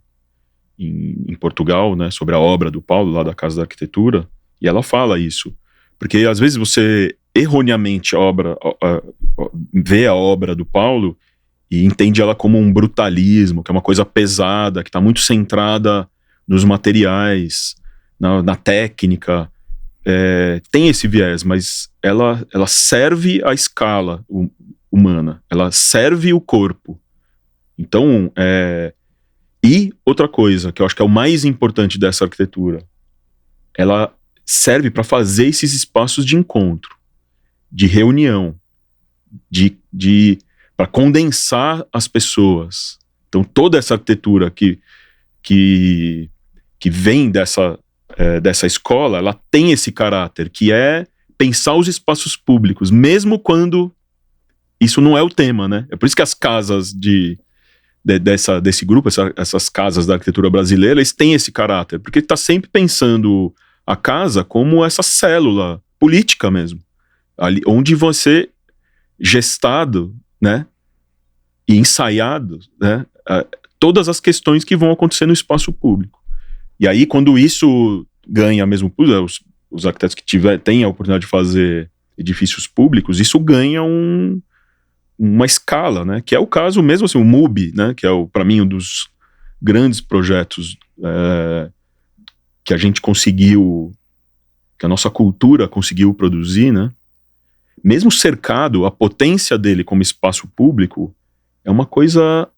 Portugal, né, sobre a obra do Paulo, lá da Casa da Arquitetura, e ela fala isso, porque às vezes você erroneamente vê a obra do Paulo e entende ela como um brutalismo, que é uma coisa pesada, que está muito centrada nos materiais, na técnica, tem esse viés, mas ela serve a escala humana, ela serve o corpo. Então, e outra coisa, que eu acho que é o mais importante dessa arquitetura, ela serve para fazer esses espaços de encontro, de reunião, para condensar as pessoas. Então, toda essa arquitetura que vem dessa escola, ela tem esse caráter, que é pensar os espaços públicos, mesmo quando isso não é o tema, né? É por isso que as casas desse grupo, essas casas da arquitetura brasileira, eles têm esse caráter, porque está sempre pensando a casa como essa célula política mesmo, ali, onde você, gestado, né, e ensaiado, né, todas as questões que vão acontecer no espaço público. E aí, quando isso ganha mesmo, os arquitetos que têm a oportunidade de fazer edifícios públicos, isso ganha uma escala, né? Que é o caso mesmo, assim, o MUBI, né? Que é, para mim, um dos grandes projetos que a gente conseguiu, que a nossa cultura conseguiu produzir, né? Mesmo cercado, a potência dele como espaço público é uma coisa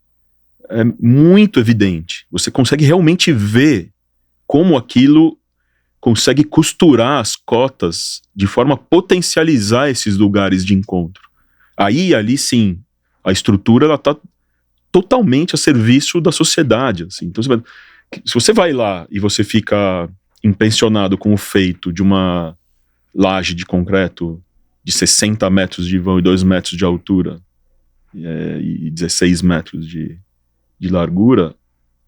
muito evidente. Você consegue realmente ver como aquilo consegue costurar as cotas de forma a potencializar esses lugares de encontro. Ali sim, a estrutura ela está totalmente a serviço da sociedade. Assim. Então, se você vai lá e você fica impressionado com o feito de uma laje de concreto de 60 metros de vão e 2 metros de altura e 16 metros de largura,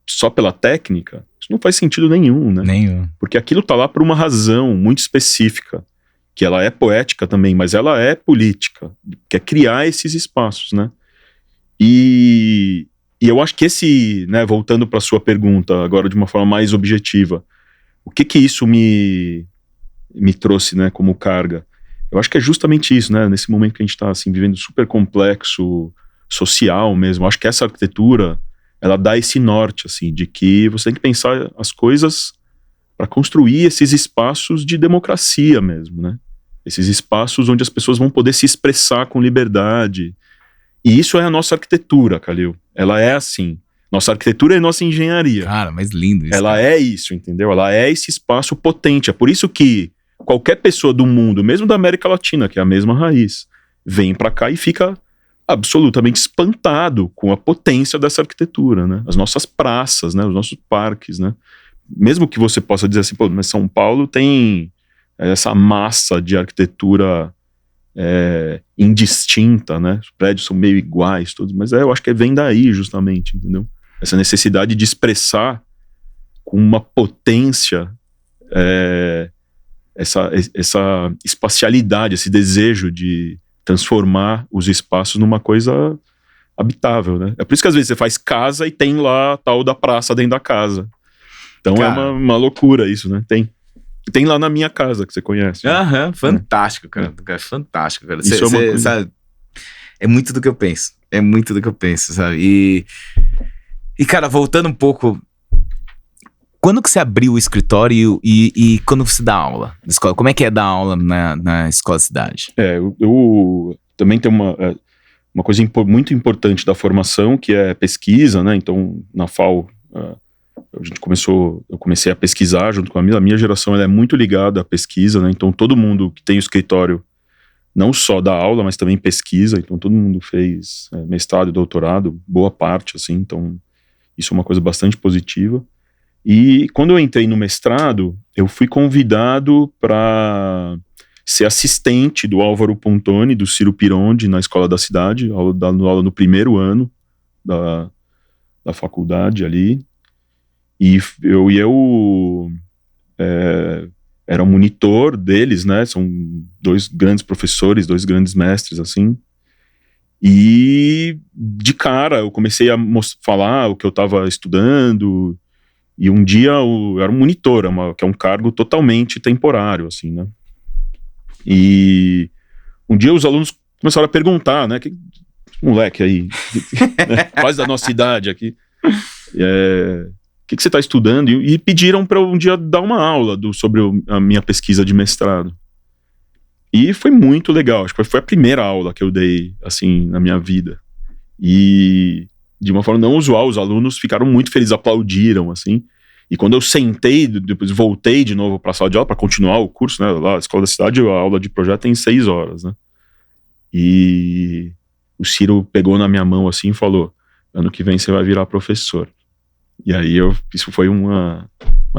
só pela técnica, isso não faz sentido nenhum, né? Nenhum. Porque aquilo tá lá por uma razão muito específica, que ela é poética também, mas ela é política, que é criar esses espaços, né? E eu acho que né, voltando para sua pergunta, agora de uma forma mais objetiva, o que isso me trouxe, né, como carga? Eu acho que é justamente isso, né? Nesse momento que a gente está assim, vivendo super complexo, social mesmo, eu acho que essa arquitetura ela dá esse norte, assim, de que você tem que pensar as coisas para construir esses espaços de democracia mesmo, né? Esses espaços onde as pessoas vão poder se expressar com liberdade. E isso é a nossa arquitetura, Kalil. Ela é assim. Nossa arquitetura é nossa engenharia. Cara, mas lindo isso. Ela cara. é isso, entendeu? Ela é esse espaço potente. É por isso que qualquer pessoa do mundo, mesmo da América Latina, que é a mesma raiz, vem para cá e fica absolutamente espantado com a potência dessa arquitetura, né? As nossas praças, né? Os nossos parques, né? Mesmo que você possa dizer assim, pô, mas São Paulo tem essa massa de arquitetura indistinta, né? Os prédios são meio iguais, todos, mas eu acho que vem daí justamente, entendeu? Essa necessidade de expressar com uma potência essa espacialidade, esse desejo de transformar os espaços numa coisa habitável, né? É por isso que às vezes você faz casa e tem lá a tal da praça dentro da casa. Então cara, é uma loucura isso, né? Tem lá na minha casa, que você conhece. Aham, fantástico, cara. Fantástico, cara. Isso sabe, é muito do que eu penso. É muito do que eu penso, sabe? E cara, voltando um pouco... Quando que você abriu o escritório e quando você dá aula na escola? Como é que é dar aula na Escola Cidade? Eu também tenho uma coisa muito importante da formação, que é pesquisa, né? Então, na FAO, eu comecei a pesquisar junto com a minha geração, ela é muito ligada à pesquisa, né? Então, todo mundo que tem o escritório, não só dá aula, mas também pesquisa. Então, todo mundo fez mestrado e doutorado, boa parte, assim. Então, isso é uma coisa bastante positiva. E quando eu entrei no mestrado, eu fui convidado para ser assistente do Álvaro Pontoni, do Ciro Pironde, na Escola da Cidade, dando aula no primeiro ano da faculdade ali. E eu era um monitor deles, né? São 2 grandes professores, 2 grandes mestres, assim. E de cara eu comecei a falar o que eu estava estudando. E um dia eu era um monitor, que é um cargo totalmente temporário, assim, né? E um dia os alunos começaram a perguntar, né? Que moleque aí, né, quase da nossa idade aqui, o que você está estudando? E pediram para eu um dia dar uma aula sobre a minha pesquisa de mestrado. E foi muito legal, acho que foi a primeira aula que eu dei, assim, na minha vida. E... de uma forma não usual, os alunos ficaram muito felizes, aplaudiram, assim. E quando eu sentei, depois voltei de novo para a sala de aula para continuar o curso, né, lá na Escola da Cidade, a aula de projeto tem 6 horas, né. E o Ciro pegou na minha mão assim e falou: ano que vem você vai virar professor. E aí isso foi uma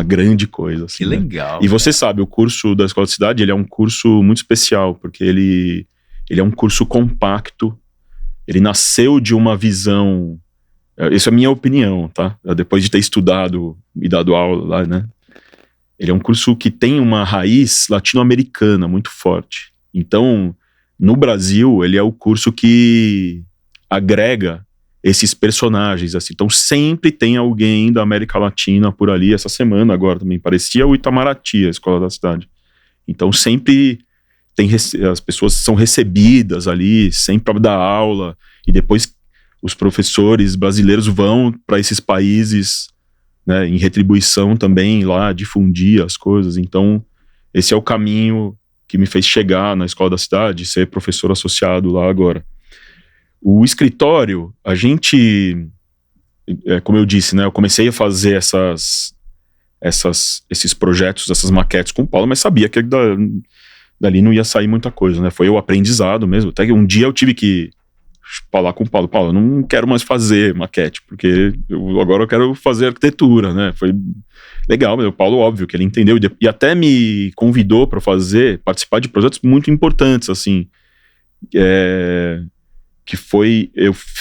grande coisa, assim. Que legal. Né? E você sabe, o curso da Escola da Cidade, ele é um curso muito especial, porque ele é um curso compacto. Ele nasceu de uma visão... Isso é a minha opinião, tá? Depois de ter estudado e dado aula lá, né? Ele é um curso que tem uma raiz latino-americana muito forte. Então, no Brasil, ele é o curso que agrega esses personagens, assim. Então, sempre tem alguém da América Latina por ali. Essa semana agora também parecia o Itamaraty, a Escola da Cidade. Então, sempre... as pessoas são recebidas ali, sempre para dar aula, e depois os professores brasileiros vão para esses países, né, em retribuição também, lá difundir as coisas. Então, esse é o caminho que me fez chegar na Escola da Cidade, ser professor associado lá agora. O escritório, a gente, como eu disse, né, eu comecei a fazer esses projetos, essas maquetes com o Paulo, mas sabia que dali não ia sair muita coisa, né? Foi o aprendizado mesmo. Até que um dia eu tive que falar com o Paulo: Paulo, eu não quero mais fazer maquete, porque agora eu quero fazer arquitetura, né? Foi legal, mas o Paulo, óbvio, que ele entendeu e até me convidou para participar de projetos muito importantes, assim. Que foi,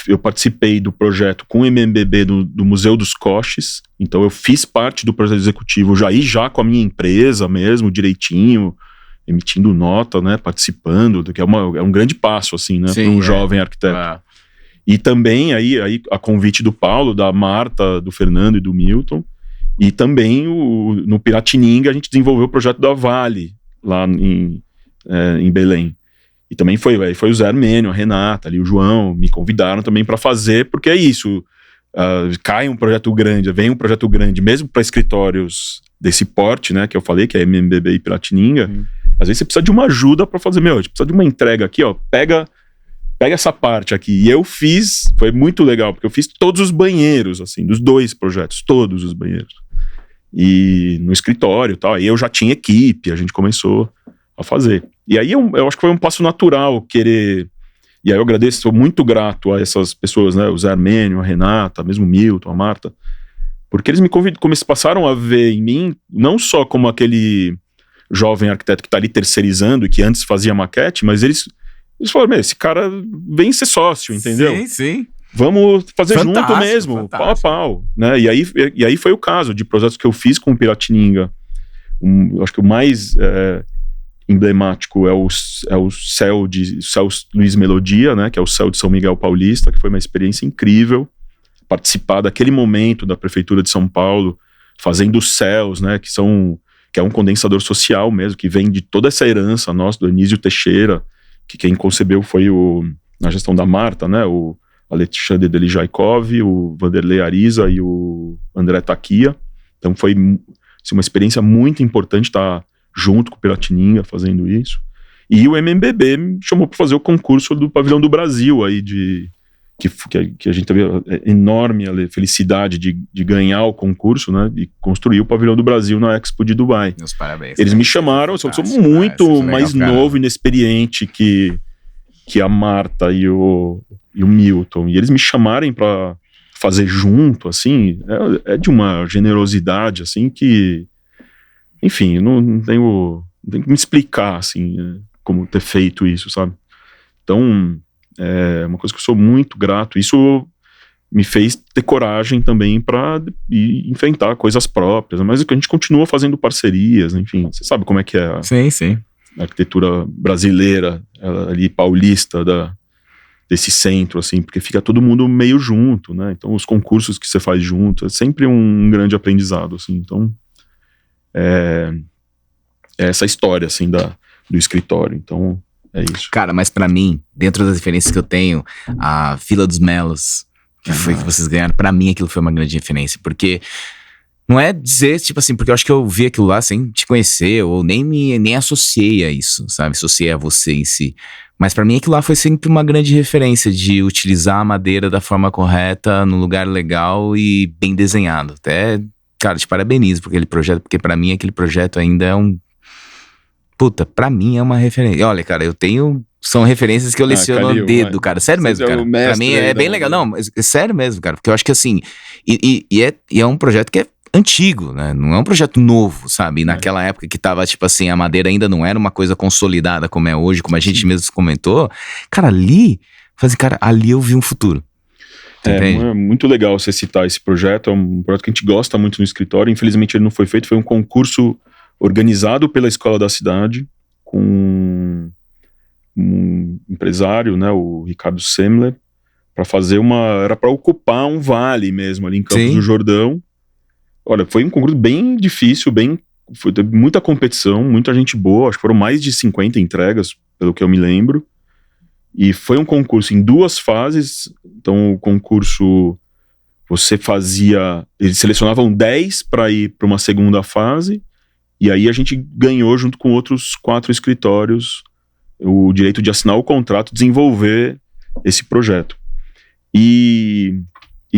eu participei do projeto com o MMBB do Museu dos Coches. Então eu fiz parte do projeto executivo já com a minha empresa mesmo, direitinho, emitindo nota, né, participando, que é um grande passo, assim, né, para um jovem arquiteto. E também, aí a convite do Paulo, da Marta, do Fernando e do Milton, e também no Piratininga a gente desenvolveu o projeto da Vale, lá em Belém. E também foi o Zé Armênio, a Renata, ali, o João, me convidaram também para fazer, porque é isso, cai um projeto grande, vem um projeto grande, mesmo para escritórios desse porte, né, que eu falei, que é MMBB e Piratininga. Às vezes você precisa de uma ajuda para fazer, a gente precisa de uma entrega aqui, ó, pega essa parte aqui. E eu fiz, foi muito legal, porque eu fiz todos os banheiros, assim, dos 2 projetos, todos os banheiros. E no escritório e tal, aí eu já tinha equipe, a gente começou a fazer. E aí eu acho que foi um passo natural querer E aí eu agradeço, sou muito grato a essas pessoas, né? O Zé Armênio, a Renata, mesmo o Milton, a Marta, porque eles me passaram a ver em mim, não só como aquele jovem arquiteto que está ali terceirizando e que antes fazia maquete, mas eles falaram, esse cara vem ser sócio, entendeu? Sim, sim. Vamos fazer Fantástico, junto mesmo, fantástico. pau a pau, né? E aí foi o caso de projetos que eu fiz com o Piratininga. Acho que o mais emblemático é o Céu Luiz Melodia, né? Que é o Céu de São Miguel Paulista, que foi uma experiência incrível. Participar daquele momento da Prefeitura de São Paulo, fazendo os céus, né? Que é um condensador social mesmo, que vem de toda essa herança nossa, do Anísio Teixeira, que quem concebeu foi na gestão da Marta, né? O Alexandre Delijaikov, o Vanderlei Ariza e o André Taquia. Então foi assim, uma experiência muito importante estar junto com o Piratininga fazendo isso. E o MMBB me chamou para fazer o concurso do Pavilhão do Brasil, aí que a gente teve a enorme felicidade de ganhar o concurso, né, e construir o Pavilhão do Brasil na Expo de Dubai. Meus parabéns. Eles me chamaram, eu sou muito mais novo e inexperiente que a Marta e o Milton, e eles me chamarem para fazer junto, assim, é de uma generosidade, assim, que, enfim, não tenho que me explicar, assim, como ter feito isso, sabe? Então, é uma coisa que eu sou muito grato. Isso me fez ter coragem também para enfrentar coisas próprias, mas a gente continua fazendo parcerias, enfim, você sabe como é que é Sim. a arquitetura brasileira, ali paulista, desse centro, assim, porque fica todo mundo meio junto, né? Então os concursos que você faz junto é sempre um grande aprendizado, assim. Então é essa história, assim, do escritório. Então é isso. Cara, mas pra mim, dentro das referências que eu tenho, a Vila dos Melos, que foi que vocês ganharam, pra mim aquilo foi uma grande referência, porque não é dizer, tipo assim, porque eu acho que eu vi aquilo lá sem te conhecer, ou nem associei a isso, sabe? Associei a você em si. Mas pra mim aquilo lá foi sempre uma grande referência de utilizar a madeira da forma correta, no lugar legal e bem desenhado. Até, cara, te parabenizo por aquele projeto, porque pra mim aquele projeto ainda é Puta, pra mim é uma referência. Olha, cara, são referências que eu leciono no dedo, cara. Sério mesmo, cara. Pra mim é bem legal. Não, é sério mesmo, cara. Porque eu acho que assim. E é um projeto que é antigo, né? Não é um projeto novo, sabe? E naquela época que tava, tipo assim, a madeira ainda não era uma coisa consolidada como é hoje, como a gente mesmo comentou. Cara, ali eu vi um futuro. É muito legal você citar esse projeto. É um projeto que a gente gosta muito no escritório. Infelizmente ele não foi feito. Foi um concurso organizado pela escola da cidade, com um empresário, né, o Ricardo Semler, para fazer era para ocupar um vale mesmo ali em Campos do Jordão. Olha, foi um concurso bem difícil, teve muita competição, muita gente boa, acho que foram mais de 50 entregas, pelo que eu me lembro, e foi um concurso em 2 fases. Então o concurso, eles selecionavam 10 para ir para uma segunda fase, e aí a gente ganhou, junto com outros 4 escritórios, o direito de assinar o contrato, desenvolver esse projeto. E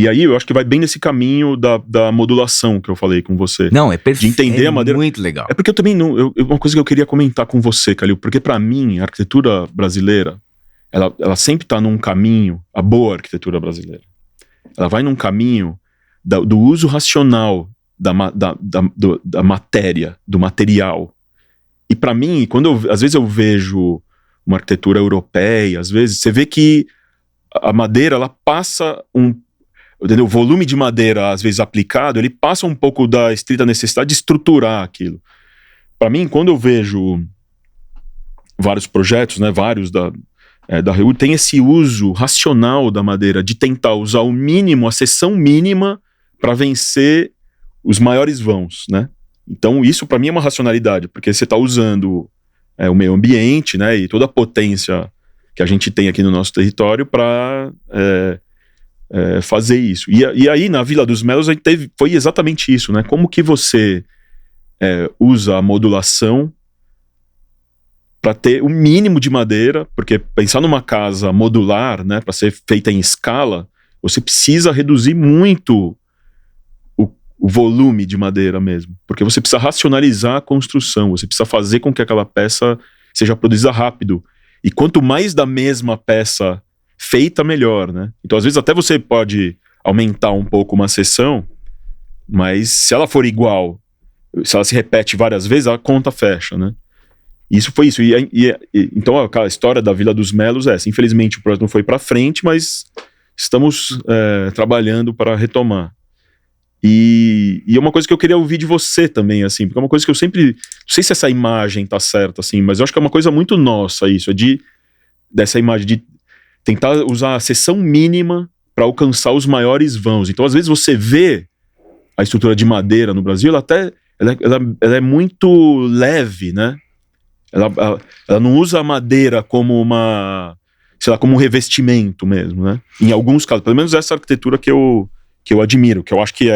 aí eu acho que vai bem nesse caminho da modulação que eu falei com você. Não, é perfeito. De entender a madeira. Muito legal. É porque eu também uma coisa que eu queria comentar com você, Calil, porque pra mim a arquitetura brasileira, ela sempre tá num caminho, a boa arquitetura brasileira, ela vai num caminho do uso racional da matéria, do material. E pra mim, às vezes eu vejo uma arquitetura europeia, às vezes você vê que a madeira, ela passa o volume de madeira, às vezes aplicado, ele passa um pouco da estrita necessidade de estruturar aquilo. Para mim, quando eu vejo vários projetos, né, vários da REUD, tem esse uso racional da madeira, de tentar usar o mínimo, a seção mínima, para vencer os maiores vãos, né? Então isso para mim é uma racionalidade, porque você está usando o meio ambiente, né, e toda a potência que a gente tem aqui no nosso território para fazer isso. E aí na Vila dos Melos foi exatamente isso, né? Como que você usa a modulação para ter o mínimo de madeira, porque pensar numa casa modular, né, para ser feita em escala, você precisa reduzir muito o volume de madeira mesmo, porque você precisa racionalizar a construção, você precisa fazer com que aquela peça seja produzida rápido. E quanto mais da mesma peça feita, melhor, né? Então, às vezes, até você pode aumentar um pouco uma sessão, mas se ela for igual, se ela se repete várias vezes, a conta fecha, né? Isso foi isso. Então, a história da Vila dos Melos é essa. Infelizmente, o projeto não foi para frente, mas estamos trabalhando para retomar. E é uma coisa que eu queria ouvir de você também, assim, porque é uma coisa que eu sempre... Não sei se essa imagem tá certa, assim, mas eu acho que é uma coisa muito nossa isso, dessa imagem de tentar usar a seção mínima para alcançar os maiores vãos. Então, às vezes, você vê a estrutura de madeira no Brasil, ela é muito leve, né? Ela não usa a madeira como como um revestimento mesmo, né? Em alguns casos, pelo menos essa arquitetura que eu admiro, que eu acho que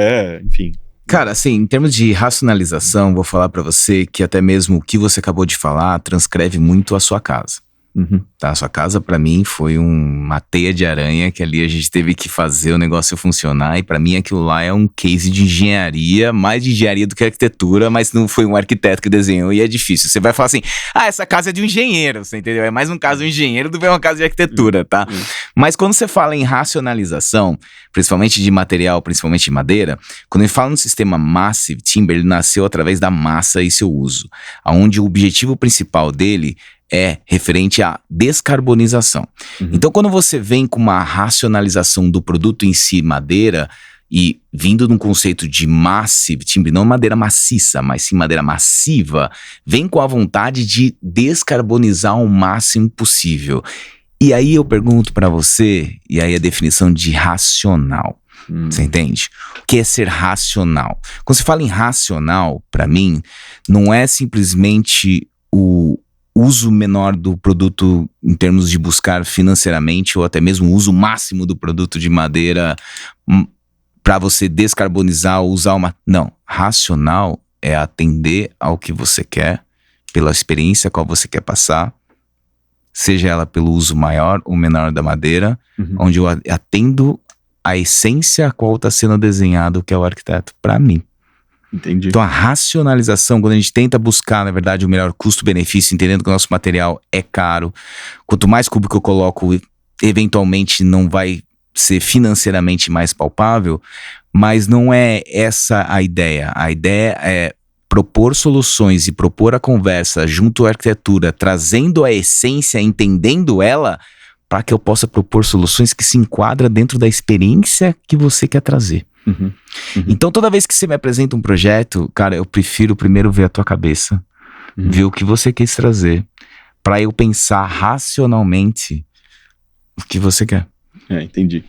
enfim... Cara, assim, em termos de racionalização, vou falar pra você que até mesmo o que você acabou de falar transcreve muito a sua casa. Uhum. Tá? A sua casa, pra mim, foi uma teia de aranha que ali a gente teve que fazer o negócio funcionar, e pra mim aquilo lá é um case de engenharia, mais de engenharia do que arquitetura, mas não foi um arquiteto que desenhou e é difícil. Você vai falar assim, essa casa é de um engenheiro, você entendeu? É mais um caso de um engenheiro do que uma casa de arquitetura, tá? Mas quando você fala em racionalização, principalmente de material, principalmente de madeira, quando ele fala no sistema Massive Timber, ele nasceu através da massa e seu uso, onde o objetivo principal dele é referente à descarbonização. Uhum. Então, quando você vem com uma racionalização do produto em si, madeira, e vindo de um conceito de massive timber, não madeira maciça, mas sim madeira massiva, vem com a vontade de descarbonizar o máximo possível. E aí eu pergunto pra você, e aí a definição de racional. Você entende? O que é ser racional? Quando você fala em racional, pra mim, não é simplesmente o uso menor do produto em termos de buscar financeiramente ou até mesmo o uso máximo do produto de madeira para você descarbonizar ou usar uma... Não, racional é atender ao que você quer, pela experiência qual você quer passar, seja ela pelo uso maior ou menor da madeira, onde eu atendo a essência a qual está sendo desenhado, que é o arquiteto, para mim. Entendi. Então a racionalização, quando a gente tenta buscar, na verdade, o melhor custo-benefício, entendendo que o nosso material é caro, quanto mais cúbico eu coloco, eventualmente não vai ser financeiramente mais palpável, mas não é essa a ideia. A ideia é propor soluções e propor a conversa junto à arquitetura, trazendo a essência, entendendo ela, para que eu possa propor soluções que se enquadram dentro da experiência que você quer trazer. Então toda vez que você me apresenta um projeto, cara, eu prefiro primeiro ver a tua cabeça, ver o que você quis trazer, pra eu pensar racionalmente o que você quer. Entendi.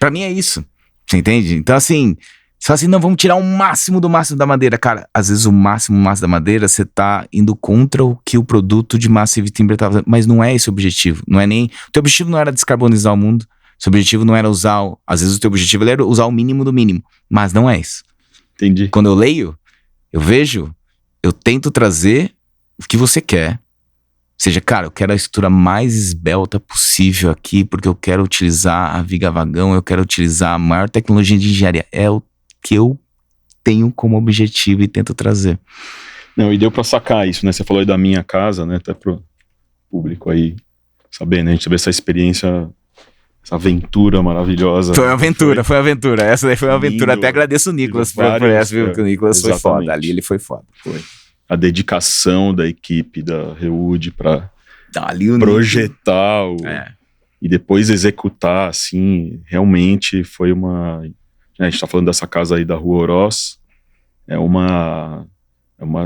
Pra mim é isso, você entende? Então assim, você fala assim, não, vamos tirar o máximo do máximo da madeira. Cara, às vezes o máximo da madeira, você tá indo contra o que o produto de Massive Timber tá fazendo, mas não é esse o objetivo, não é nem... O teu objetivo não era descarbonizar o mundo, seu objetivo não era usar... Às vezes o teu objetivo era usar o mínimo do mínimo, mas não é isso. Entendi. Quando eu leio, eu vejo, eu tento trazer o que você quer. Ou seja, cara, eu quero a estrutura mais esbelta possível aqui, porque eu quero utilizar a viga vagão, eu quero utilizar a maior tecnologia de engenharia. É o que eu tenho como objetivo e tento trazer. Não, e deu pra sacar isso, né? Você falou aí da minha casa, né? Até pro público aí saber, né? A gente teve essa experiência... Essa aventura maravilhosa. Foi uma aventura. Essa daí foi uma aventura. Até agradeço o Nicolas por essa, viu? Porque o Nicolas foi foda. Ali ele foi foda. Foi. A dedicação da equipe da Rewood pra ali projetar e depois executar, assim, realmente foi uma... A gente tá falando dessa casa aí da Rua Oroz.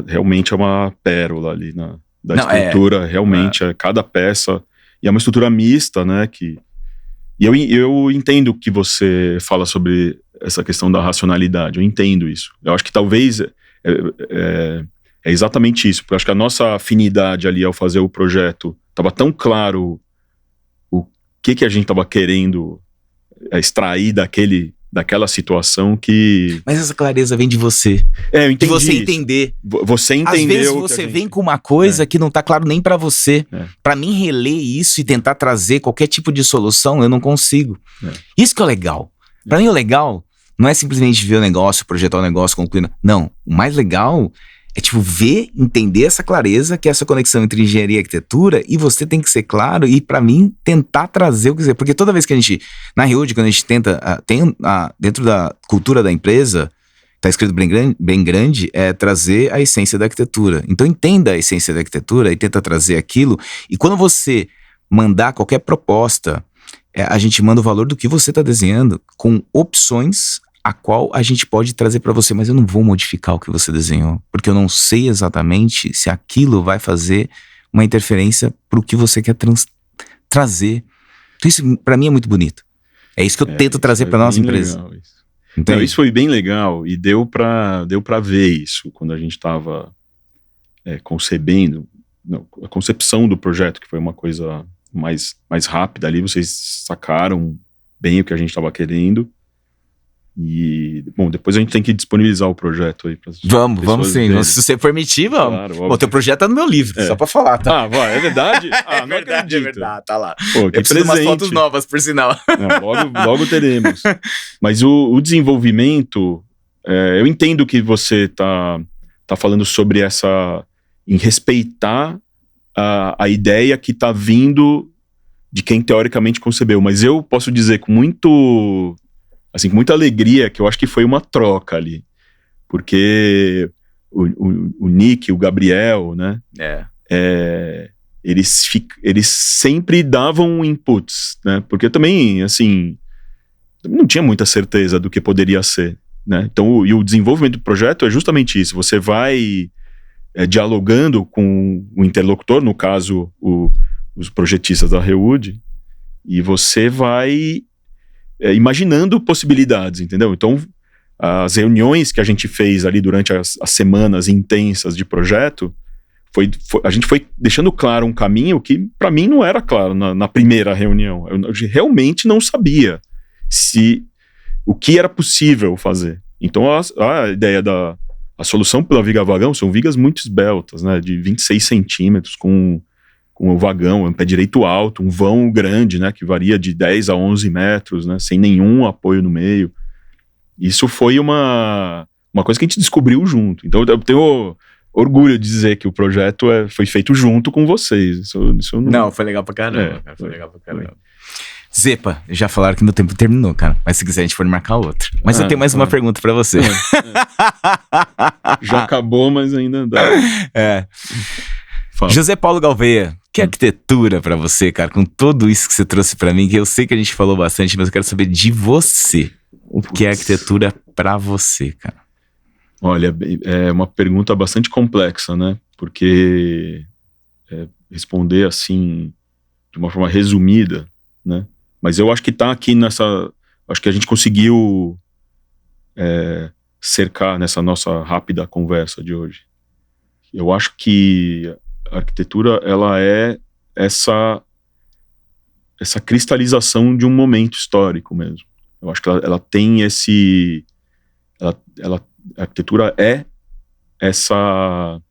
Realmente é uma pérola ali da estrutura. Realmente, cada peça... E é uma estrutura mista, né? E eu entendo que você fala sobre essa questão da racionalidade, eu entendo isso. Eu acho que talvez é exatamente isso, porque eu acho que a nossa afinidade ali ao fazer o projeto estava tão claro o que a gente estava querendo extrair daquela situação que... Mas essa clareza vem de você. Eu entendi. De você entender. Você entendeu. Às vezes você vem com uma coisa que não tá claro nem pra você. Pra mim, reler isso e tentar trazer qualquer tipo de solução, eu não consigo. Isso que é o legal. Pra mim, o legal não é simplesmente ver o negócio, projetar o negócio, concluir. Não, o mais legal É tipo ver, entender essa clareza, que é essa conexão entre engenharia e arquitetura, e você tem que ser claro e, pra mim, tentar trazer o que quiser. Porque toda vez que a gente, na Reúd, quando a gente tenta, dentro da cultura da empresa, tá escrito bem grande, é trazer a essência da arquitetura. Então entenda a essência da arquitetura e tenta trazer aquilo. E quando você mandar qualquer proposta, a gente manda o valor do que você está desenhando com opções a qual a gente pode trazer para você, mas eu não vou modificar o que você desenhou, porque eu não sei exatamente se aquilo vai fazer uma interferência para o que você quer trazer. Então isso para mim é muito bonito. É isso que eu tento trazer para nossa empresa. Não, isso foi bem legal e deu pra ver isso quando a gente estava concebendo, a concepção do projeto, que foi uma coisa mais rápida ali, vocês sacaram bem o que a gente estava querendo. E, bom, depois a gente tem que disponibilizar o projeto aí. Vamos sim. Se você permitir, vamos. Claro, o teu projeto tá no meu livro, só pra falar, tá? Ah, vai, é verdade? É verdade, tá lá. Pô, que eu preciso de umas fotos novas, por sinal. Não, logo teremos. Mas o desenvolvimento, eu entendo que você tá falando sobre em respeitar a ideia que tá vindo de quem teoricamente concebeu, mas eu posso dizer com muita alegria que eu acho que foi uma troca ali, porque o Nick, o Gabriel, né, eles sempre davam inputs, né, porque também, assim, não tinha muita certeza do que poderia ser, né, então o desenvolvimento do projeto é justamente isso, você vai dialogando com o interlocutor, no caso, os projetistas da Reúd, e você vai imaginando possibilidades, entendeu? Então, as reuniões que a gente fez ali durante as semanas intensas de projeto, a gente foi deixando claro um caminho que, para mim, não era claro na primeira reunião. Eu realmente não sabia o que era possível fazer. Então, a ideia a solução pela viga vagão são vigas muito esbeltas, né, de 26 centímetros, com o vagão, um pé direito alto, um vão grande, né, que varia de 10 a 11 metros, né, sem nenhum apoio no meio. Isso foi uma coisa que a gente descobriu junto. Então eu tenho orgulho de dizer que o projeto foi feito junto com vocês. Isso não, foi legal pra caramba. Foi legal pra caramba. Zepa, já falaram que meu tempo terminou, cara. Mas se quiser a gente pode marcar outro. Mas eu tenho mais uma pergunta pra você. Já acabou, mas ainda dá. Fala. José Paulo Gouveia, que arquitetura pra você, cara? Com tudo isso que você trouxe pra mim, que eu sei que a gente falou bastante, mas eu quero saber de você. O que é arquitetura pra você, cara? Olha, é uma pergunta bastante complexa, né? Porque responder assim, de uma forma resumida, né? Mas eu acho que tá aqui acho que a gente conseguiu cercar nessa nossa rápida conversa de hoje. Eu acho que a arquitetura, ela é essa cristalização de um momento histórico mesmo. Eu acho que ela tem a arquitetura é essa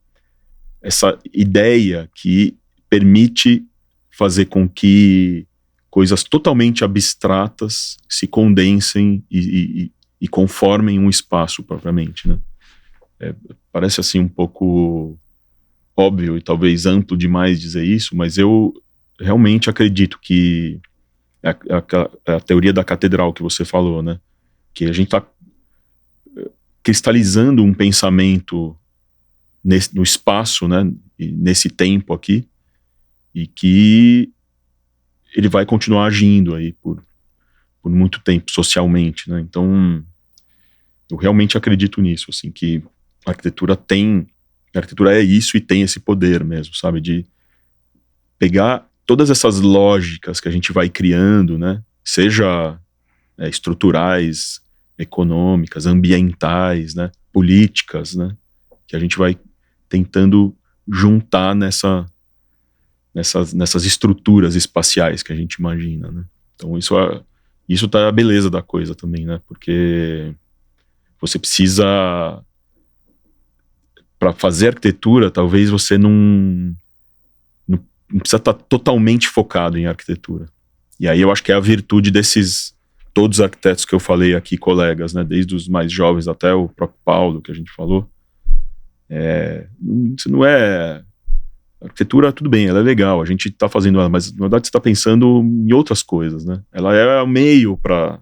ideia que permite fazer com que coisas totalmente abstratas se condensem e conformem um espaço propriamente, né? Parece assim um pouco óbvio e talvez amplo demais dizer isso, mas eu realmente acredito que a teoria da catedral que você falou, né? Que a gente está cristalizando um pensamento no espaço, né? Nesse tempo aqui, e que ele vai continuar agindo aí por muito tempo socialmente, né? Então, eu realmente acredito nisso, assim, que a arquitetura é isso e tem esse poder mesmo, sabe? De pegar todas essas lógicas que a gente vai criando, né? Seja estruturais, econômicas, ambientais, né? Políticas, né? Que a gente vai tentando juntar nessas estruturas espaciais que a gente imagina, né? Então isso tá a beleza da coisa também, né? Porque você precisa, para fazer arquitetura, talvez você não precisa estar totalmente focado em arquitetura. E aí eu acho que é a virtude todos os arquitetos que eu falei aqui, colegas, né? Desde os mais jovens até o próprio Paulo, que a gente falou, Isso não é... A arquitetura, tudo bem, ela é legal, a gente tá fazendo ela, mas na verdade você tá pensando em outras coisas, né? Ela é o meio para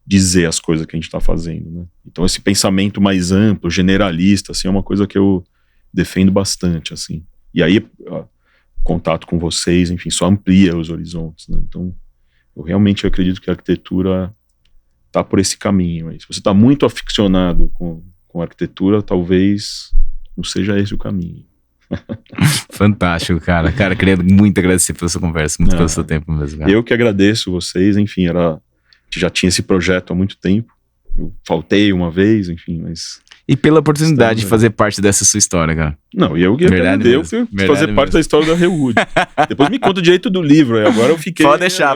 dizer as coisas que a gente tá fazendo, né? Então esse pensamento mais amplo, generalista, assim, é uma coisa que eu defendo bastante, assim. E aí, contato com vocês, enfim, só amplia os horizontes, né? Então, eu realmente acredito que a arquitetura tá por esse caminho aí. Se você tá muito aficionado com a arquitetura, talvez não seja esse o caminho. Fantástico, cara. Cara, queria muito agradecer pela sua conversa, muito pelo seu tempo mesmo, cara. Eu que agradeço vocês, enfim, já tinha esse projeto há muito tempo. Eu faltei uma vez, enfim, mas... E pela oportunidade de fazer parte dessa sua história, cara. Não, e eu que agradeço fazer parte da história da Rewood. Depois me conta o direito do livro, aí agora eu fiquei... Pode deixar.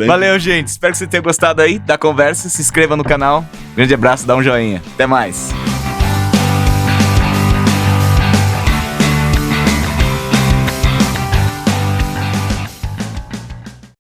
Valeu, gente. Espero que você tenha gostado aí da conversa. Se inscreva no canal. Grande abraço, dá um joinha. Até mais.